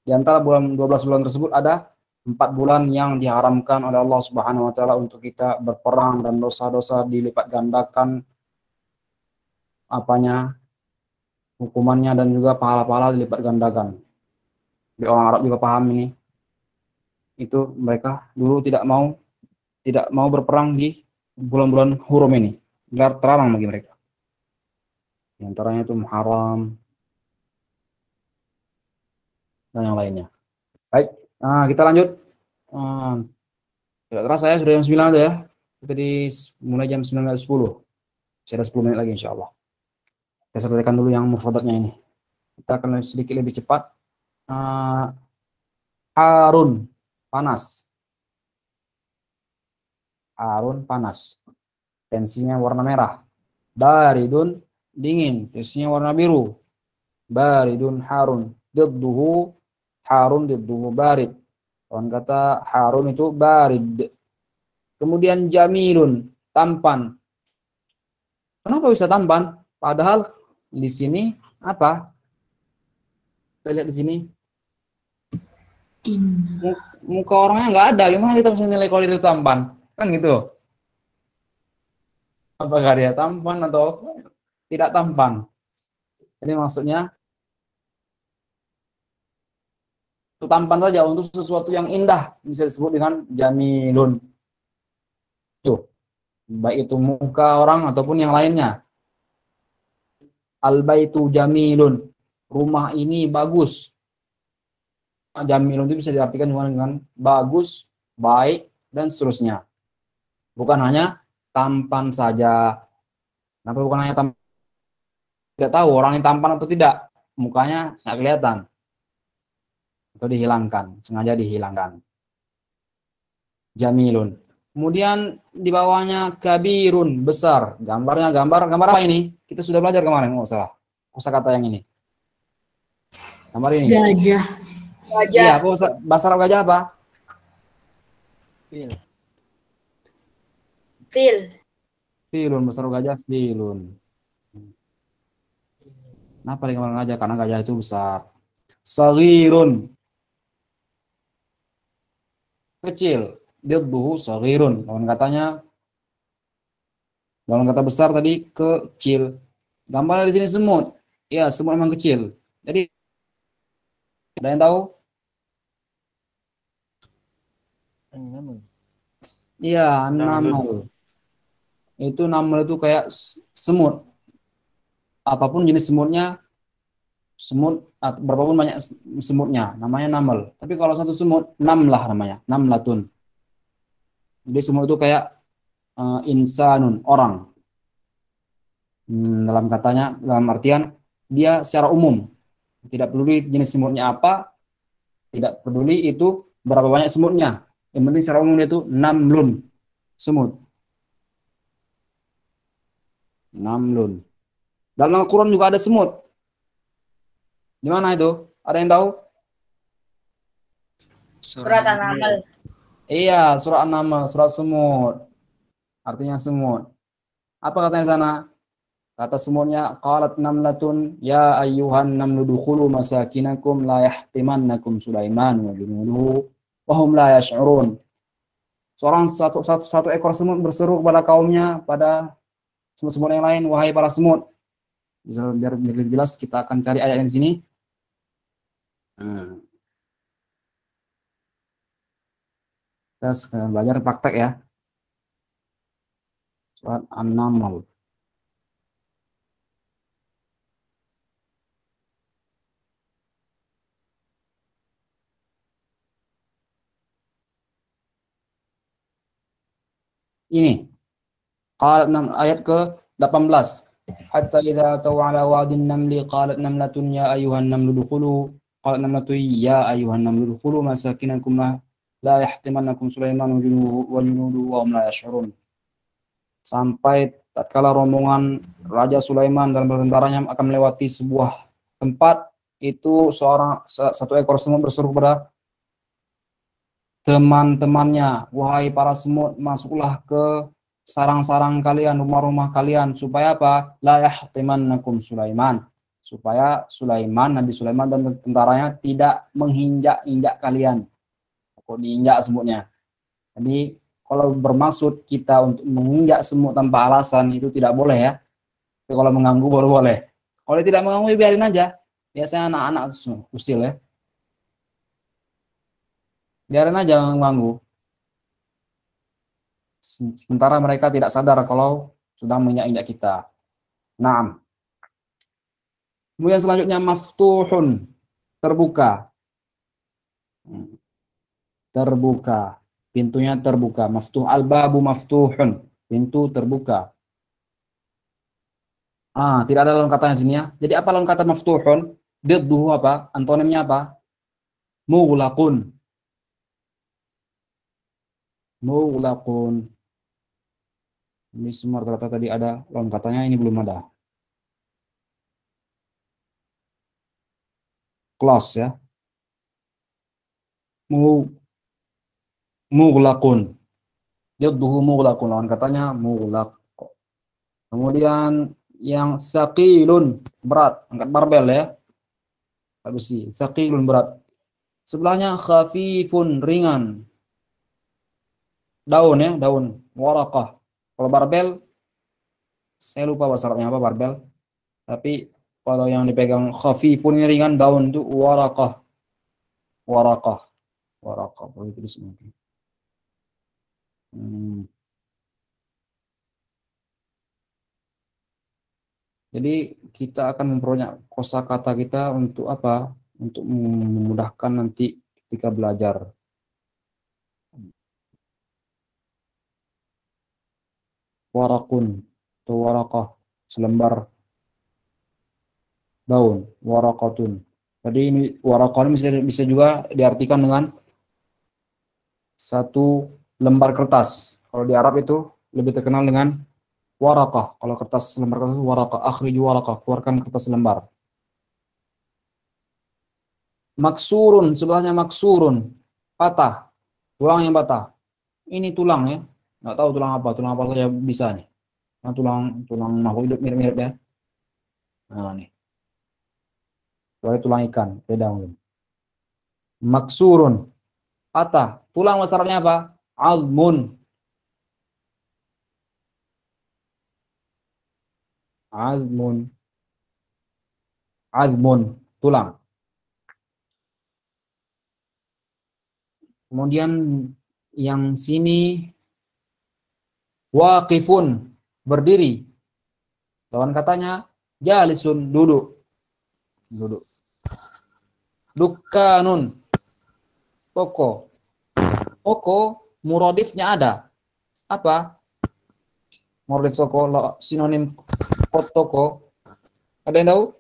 di antara 12 bulan tersebut ada 4 bulan yang diharamkan oleh Allah Subhanahu wa taala untuk kita berperang dan dosa-dosa dilipat gandakan hukumannya dan juga pahala-pahala dilipat gandakan. Di orang Arab juga paham ini. Itu mereka dulu tidak mau berperang di bulan-bulan hurum ini, terlarang bagi mereka. Di antaranya itu Muharram dan yang lainnya. Baik, nah, kita lanjut. Tidak terasa ya, sudah jam 9 itu ya. Kita mulai jam 9.10. Masih ada 10 menit lagi insya Allah. Kita selesaikan dulu yang mufradatnya ini. Kita akan sedikit lebih cepat. Harun, panas. Harun, panas. Tensinya warna merah. Baridun, dingin. Tensinya warna biru. Baridun, harun. Didduhu, harun, didduhu, barid. Kawan kata harun itu barid. Kemudian jamilun, tampan. Kenapa bisa tampan? Padahal di sini apa? Kita lihat di sini. Muka orangnya nggak ada. Gimana kita bisa nilai kalau itu tampan? Kan gitu. Apakah dia tampan atau tidak tampan? Jadi maksudnya itu tampan saja untuk sesuatu yang indah bisa disebut dengan jamilun. Tuh, baik itu muka orang ataupun yang lainnya. Al-baitu jamilun, rumah ini bagus. Jamilun itu bisa diartikan dengan bagus, baik, dan seterusnya. Bukan hanya tampan saja. Kenapa bukan hanya tampan? Tidak tahu orang yang tampan atau tidak. Mukanya nggak kelihatan. Atau dihilangkan, sengaja dihilangkan. Jamilun. Kemudian di bawahnya kabirun, besar. Gambar apa ini? Kita sudah belajar kemarin, nggak salah. Kosakata yang ini. Gambar ini. Gajah. Iya, bahasa Arab gajah apa? Fil. Filun, bahasa Arab gajah filun. Kenapa di gambar gajah? Karena gajah itu besar. Saghirun, kecil. Didduhu saghirun. Lawan katanya, lawan kata besar tadi kecil. Gambarnya di sini semut. Ya, semut memang kecil. Jadi ada yang tahu? Iya, namal. Itu namal itu kayak semut. Apapun jenis semutnya, semut berapapun banyak semutnya, namanya namal. Tapi kalau satu semut, namlah namanya, namlatun. Jadi semut itu kayak insanun, orang. Dalam katanya, dalam artian dia secara umum. Tidak peduli jenis semutnya apa, tidak peduli itu berapa banyak semutnya. Yang penting secara umum itu namlun, semut. Namlun. Dalam Al-Quran juga ada semut. Di mana itu? Ada yang tahu? Surat An-Naml. Iya, surat An-Naml, surat semut. Artinya semut. Apa katanya sana? Kata semutnya, qalat namlatun ya ayyuhan namlu dukhulu masakinakum la yahtimannakum Sulaiman wa junuduhu wa hum la yash'urun. Satu ekor semut berseru kepada kaumnya, pada semut-semut yang lain, wahai para semut. Biar lebih jelas kita akan cari ayat di sini. Kita sekarang belajar praktek ya. Surat An-Naml. Ini ayat ke-18. Hatta idza taw ala wadin namli qalat namlatun ya ayuhan namlu dukhulu qalat namlatu ya ayuhan namlu dukhulu masakinakum la yahtimannakum Sulaiman wa junuduhu wa hum la yash'urun. Sampai tatkala rombongan Raja Sulaiman dan tentaranya akan melewati sebuah tempat, itu satu ekor semut berseru kepada teman-temannya, wahai para semut, masuklah ke sarang-sarang kalian, rumah-rumah kalian, supaya apa? La yahtimannakum Sulaiman, supaya Nabi Sulaiman dan tentaranya tidak menginjak-injak kalian. Kok diinjak semutnya? Jadi kalau bermaksud kita untuk menginjak semut tanpa alasan itu tidak boleh ya. Tapi kalau mengganggu baru boleh. Kalau tidak mengganggu ya biarin aja. Biasanya anak-anak usil ya. Biarin aja mengganggu. Sementara mereka tidak sadar kalau sudah menginjak-injak kita. Naam. Kemudian selanjutnya maftuhun, terbuka. Terbuka. Pintunya terbuka. Maftuh, al-babu maftuhun. Pintu terbuka. Tidak ada lawan katanya sini ya. Jadi apa lawan kata maftuhun? Didduhu apa? Antonimnya apa? Mughlaqun. Mughlaqun. Ini semua rata-rata tadi ada lawan katanya, ini belum ada. Close ya. Mughlaqun. Didduhu mughlaqun, lawan katanya mughlaq. Kemudian yang saqilun, berat, angkat barbel ya. Besi, saqilun, berat. Sebelahnya khafifun, ringan. Daun ya, daun. Waraqah. Kalau barbel, saya lupa bahasa Arabnya apa barbel. Tapi kalau yang dipegang khafifun ini ringan, daun itu waraqah. Waraqah. Waraqah. Boleh tulis mungkin. Jadi kita akan memperbanyak kosakata kita untuk apa? Untuk memudahkan nanti ketika belajar. Warakun atau warakah, selembar daun, warakatun. Jadi ini warakah ini bisa juga diartikan dengan satu lembar kertas. Kalau di Arab itu lebih terkenal dengan warakah. Kalau kertas lembar kertas itu warakah, akhriju warakah, keluarkan kertas lembar. Maksurun, sebelahnya maksurun, patah, tulang yang patah. Ini tulang ya. Nggak tahu tulang apa saja bisa nih. Nah, tulang makhluk hidup mirip-mirip ya. Nah nih. Tulang ikan, beda mungkin. Maksurun, patah. Tulang bahasa Arabnya apa? Almun. Almun. Almun, tulang. Kemudian yang sini waqifun, berdiri. Lawan katanya jalisun, duduk. Duduk. Dukkanun, toko. Toko muradifnya ada. Apa? Muradif toko, sinonim toko. Ada yang tahu?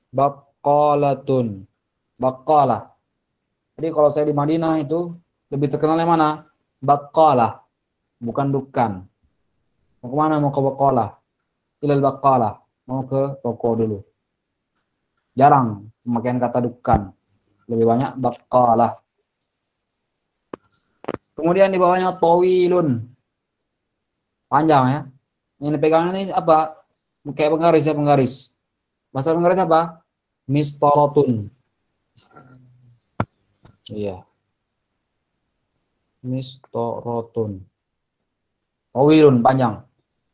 Baqqalatun. Baqqalah. Jadi kalau saya di Madinah itu lebih terkenal yang mana? Baqqalah, bukan dukkan. Mau kemana? Mau ke Baqqalah. Ilal Baqqalah. Mau ke toko dulu. Jarang pemakaian kata dukkan. Lebih banyak Baqqalah. Kemudian di bawahnya tawilun. Panjang ya. Yang dipegang ini apa? Kayak penggaris ya, penggaris. Bahasa penggaris apa? Mistaratun. Iya. Mistaratun. Tawilun, panjang.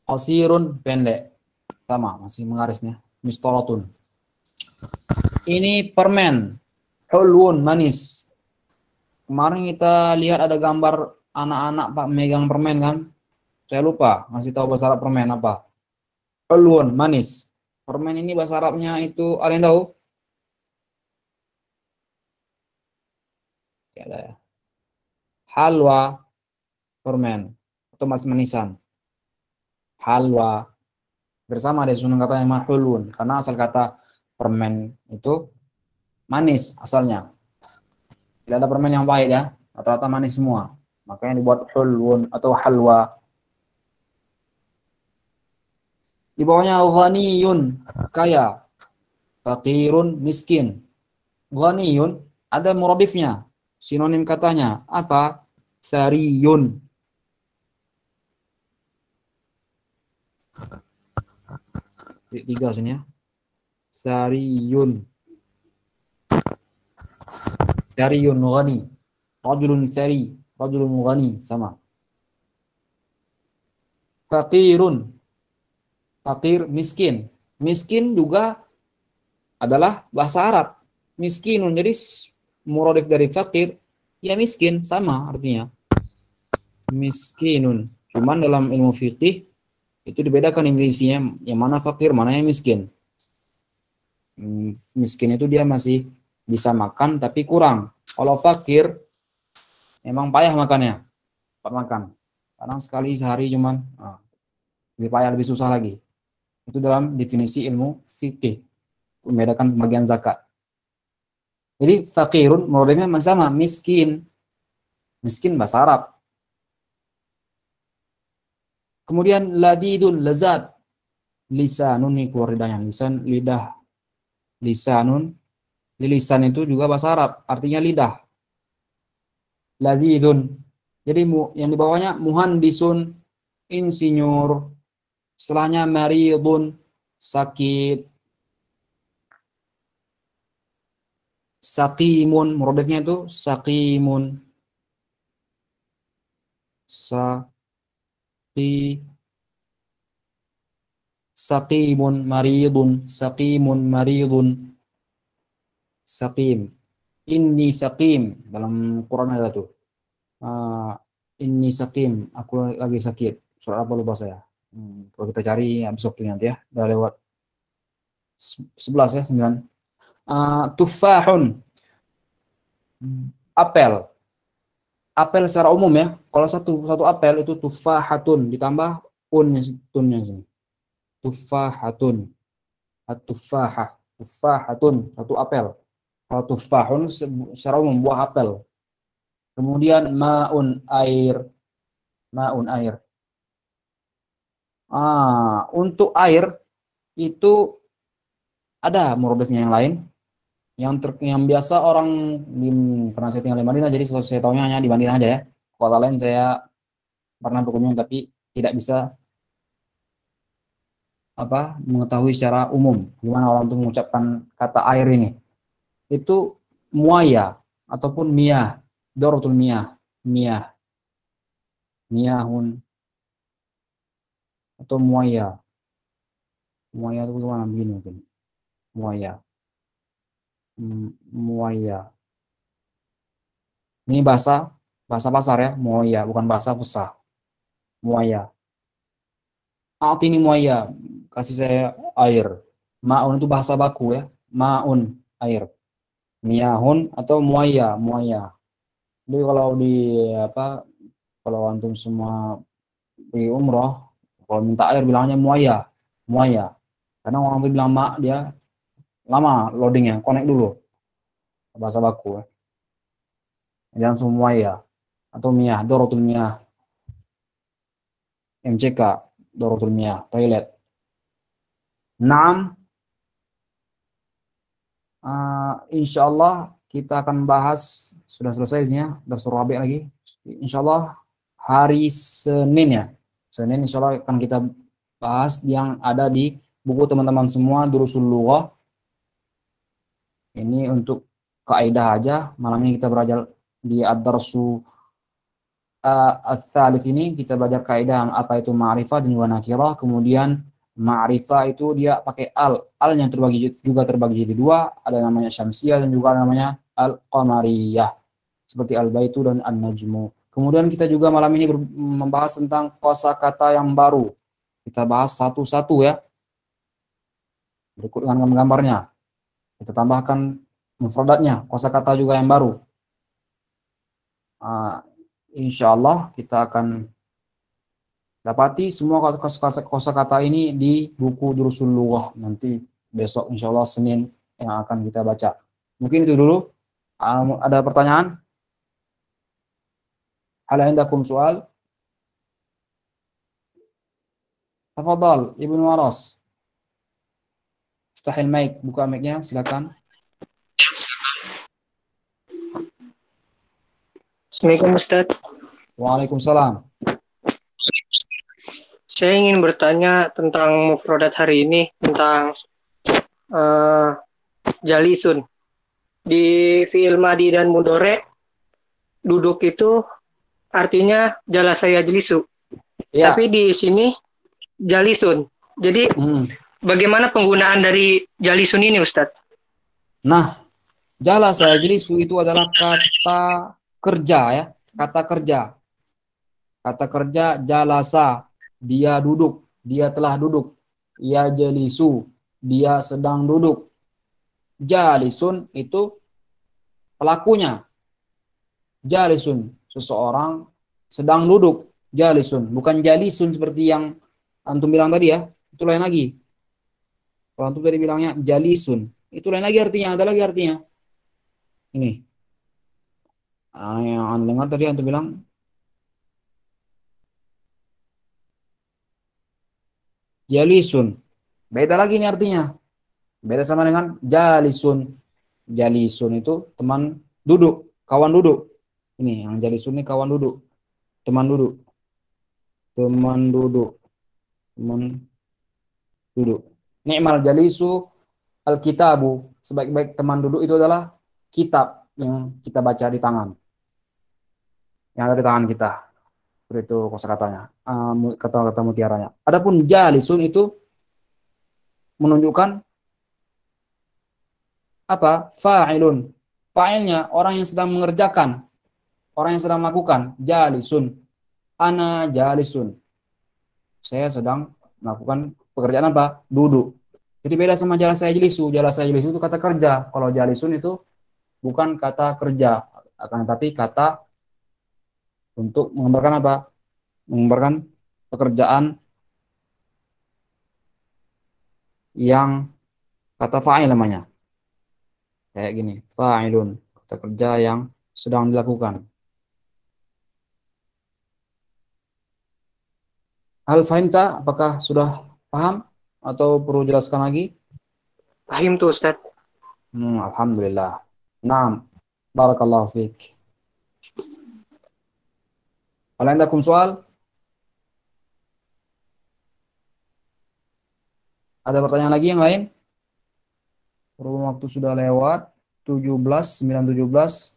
Qasirun, pendek. Sama, masih menggarisnya. Mistaratun. Ini permen. Hulwun, manis. Kemarin kita lihat ada gambar anak-anak Pak megang permen kan? Saya lupa ngasih tahu bahasa Arab permen apa. Hulwun, manis. Permen ini bahasa Arabnya itu ada yang tahu? Ya, ada ya. Halwa, permen atau manisan. Halwa bersama ada susunan kata yang mahulun karena asal kata permen itu manis asalnya. Tidak ada permen yang pahit ya, rata-rata manis semua. Makanya dibuat hulun atau halwa. Di bawahnya ghaniyun, kaya. Fakirun, miskin. Ghaniyun ada muradifnya. Sinonim katanya apa? Sariyun. Tiga sini ya. Sariyun. Sariyun ghani. Rajulun sari. Rajulun ghani. Sama. Fakirun. Fakir, miskin. Miskin juga adalah bahasa Arab. miskinun. Jadi muradif dari fakir ya miskin, sama artinya. Miskinun. Cuman dalam ilmu fikih itu dibedakan definisinya, yang mana fakir, mana yang miskin. Miskin itu dia masih bisa makan tapi kurang. Kalau fakir memang payah makannya, cepat makan. Kadang sekali sehari cuman lebih payah, lebih susah lagi. Itu dalam definisi ilmu fikih, membedakan pembagian zakat. Jadi fakirun muradifnya sama, miskin. Miskin bahasa Arab. Kemudian ladidun, lezat. Lisanun, ini keluar lidahnya. Lidah. Lisanun. Lisan itu juga bahasa Arab, artinya lidah. Ladidun. Jadi yang di bawahnya muhandisun, insinyur. Setelahnya maridun, sakit. Saqimun, muradifnya itu saqimun. Saqimun maridun, saqimun maridun, saqim. Inni saqim, dalam Quran ada tuh. Inni saqim, aku lagi sakit. Surat apa lupa saya. Kalau kita cari habis waktu nanti ya, udah lewat 11 ya, 9. Tufahun, apel. Apel secara umum ya, kalau satu apel itu tufahatun, ditambah tunnya sini. Tufahatun, at-tufahah, tufahatun, satu apel. Kalau tufahun secara umum buah apel. Kemudian ma'un, air. Ma'un, air. Untuk air itu ada muradifnya yang lain. Yang biasa orang pernah saya tinggal di Madinah, jadi saya tahunya hanya di Madinah aja ya. Kota lain saya pernah berkunjung tapi tidak bisa mengetahui secara umum gimana orang itu mengucapkan kata air ini. Itu muaya ataupun miyah, dorotul miyah, miyahun atau muaya. Muaya itu gimana, begini mungkin. Muaya. Ini bahasa pasar ya, muaya, bukan bahasa fusah. Muaya. Ini muaya, kasih saya air. Ma'un itu bahasa baku ya, ma'un, air. Miyahun atau muaya. Jadi kalau antum semua di umroh, kalau minta air bilangnya muaya. Karena orang itu bilang dia lama loadingnya, connect dulu. Bahasa baku ya. Jangan semua ya. Atau miyah, dorotul miyah. MCK, dorotul miyah, toilet. 6. Insyaallah kita akan bahas, sudah selesai isinya, Darsul Rabi' lagi. Insyaallah hari Senin ya. Senin insyaallah akan kita bahas yang ada di buku teman-teman semua, Durusul Lughah. Ini untuk kaidah aja. Malam ini kita belajar di ad-darsu ats-tsalits ini kita belajar kaidah apa itu ma'rifah dan juga nakirah. Kemudian ma'rifah itu dia pakai al. Al-nya juga terbagi jadi dua, ada namanya syamsiyah dan juga ada namanya al-qamariyah. Seperti al-baitu dan an-najmu. Kemudian kita juga malam ini membahas tentang kosakata yang baru. Kita bahas satu-satu ya. Berikut dengan gambarnya. Kita tambahkan mufradatnya, kosakata juga yang baru. Insyaallah kita akan dapati semua kosakata ini di buku Durusul Lughah nanti besok insyaallah Senin yang akan kita baca. Mungkin itu dulu. Ada pertanyaan? Hal indakum soal? Tafadhal Ibnu Waras. Istahil mic, buka mic-nya, silakan. Assalamualaikum Ustaz. Waalaikumsalam. Saya ingin bertanya tentang mufradat hari ini, tentang jalisun. Di fi'il madi dan mudhari, duduk itu artinya jalasa yajlisu. Ya. Tapi di sini jalisun. Jadi bagaimana penggunaan dari jalisun ini, Ustaz? Nah, Jalasa yajlisu itu adalah kata kerja ya, kata kerja. Kata kerja jalasa, dia duduk, dia telah duduk. Yajlisu, dia sedang duduk. Jalisun itu pelakunya. Jalisun, seseorang sedang duduk. Jalisun, bukan jalisun seperti yang antum bilang tadi ya. Itu lain lagi. Kalau antum tadi bilangnya jalisun, itu lain lagi artinya, ada lagi artinya. Ini. Yang anda dengar tadi antum bilang jalisun. Beda lagi ini artinya. Beda sama dengan jalisun. Jalisun itu teman duduk, kawan duduk. Ini yang jalisun ini kawan duduk. Teman duduk. Teman duduk. Teman duduk. Ni'mal jalisu al-kitabu. Sebaik-baik teman duduk itu adalah kitab yang kita baca di tangan. Yang ada di tangan kita. Itu kosakatanya, kata-kata mutiaranya. Adapun jalisun itu menunjukkan apa? Fa'ilun. Fa'ilnya orang yang sedang mengerjakan, orang yang sedang melakukan. Jalisun. Ana jalisun. Saya sedang melakukan pekerjaan apa? Duduk. Jadi beda sama jalasa yajlisu. Jalasa yajlisu itu kata kerja. Kalau jalisun itu bukan kata kerja, akan tetapi kata untuk menggambarkan apa? Menggambarkan pekerjaan yang kata fa'il namanya. Kayak gini, fa'ilun, kata kerja yang sedang dilakukan. Hal fahimta, apakah sudah paham atau perlu jelaskan lagi? Paham tuh Ustaz. Alhamdulillah. Naam, barakallahu fiik. Hal indakum soal? Ada pertanyaan lagi yang lain? Berhubung waktu sudah lewat 9:17.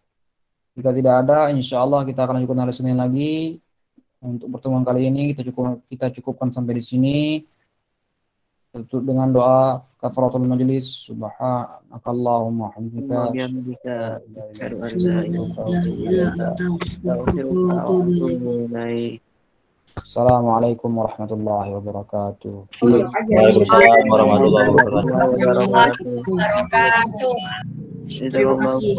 Jika tidak ada, insya Allah kita akan lanjutkan hari Senin lagi. Untuk pertemuan kali ini kita cukupkan sampai di sini. Tutup dengan doa kafaratul majlis. Subhanakallahumma hamdika. Assalamualaikum warahmatullahi wabarakatuh. Waalaikumsalam warahmatullahi wabarakatuh. Terima kasih.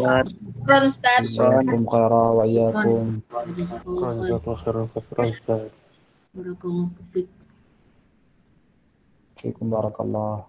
Jazakum khairan wa iyyakum. Barakallahu. Barakallah.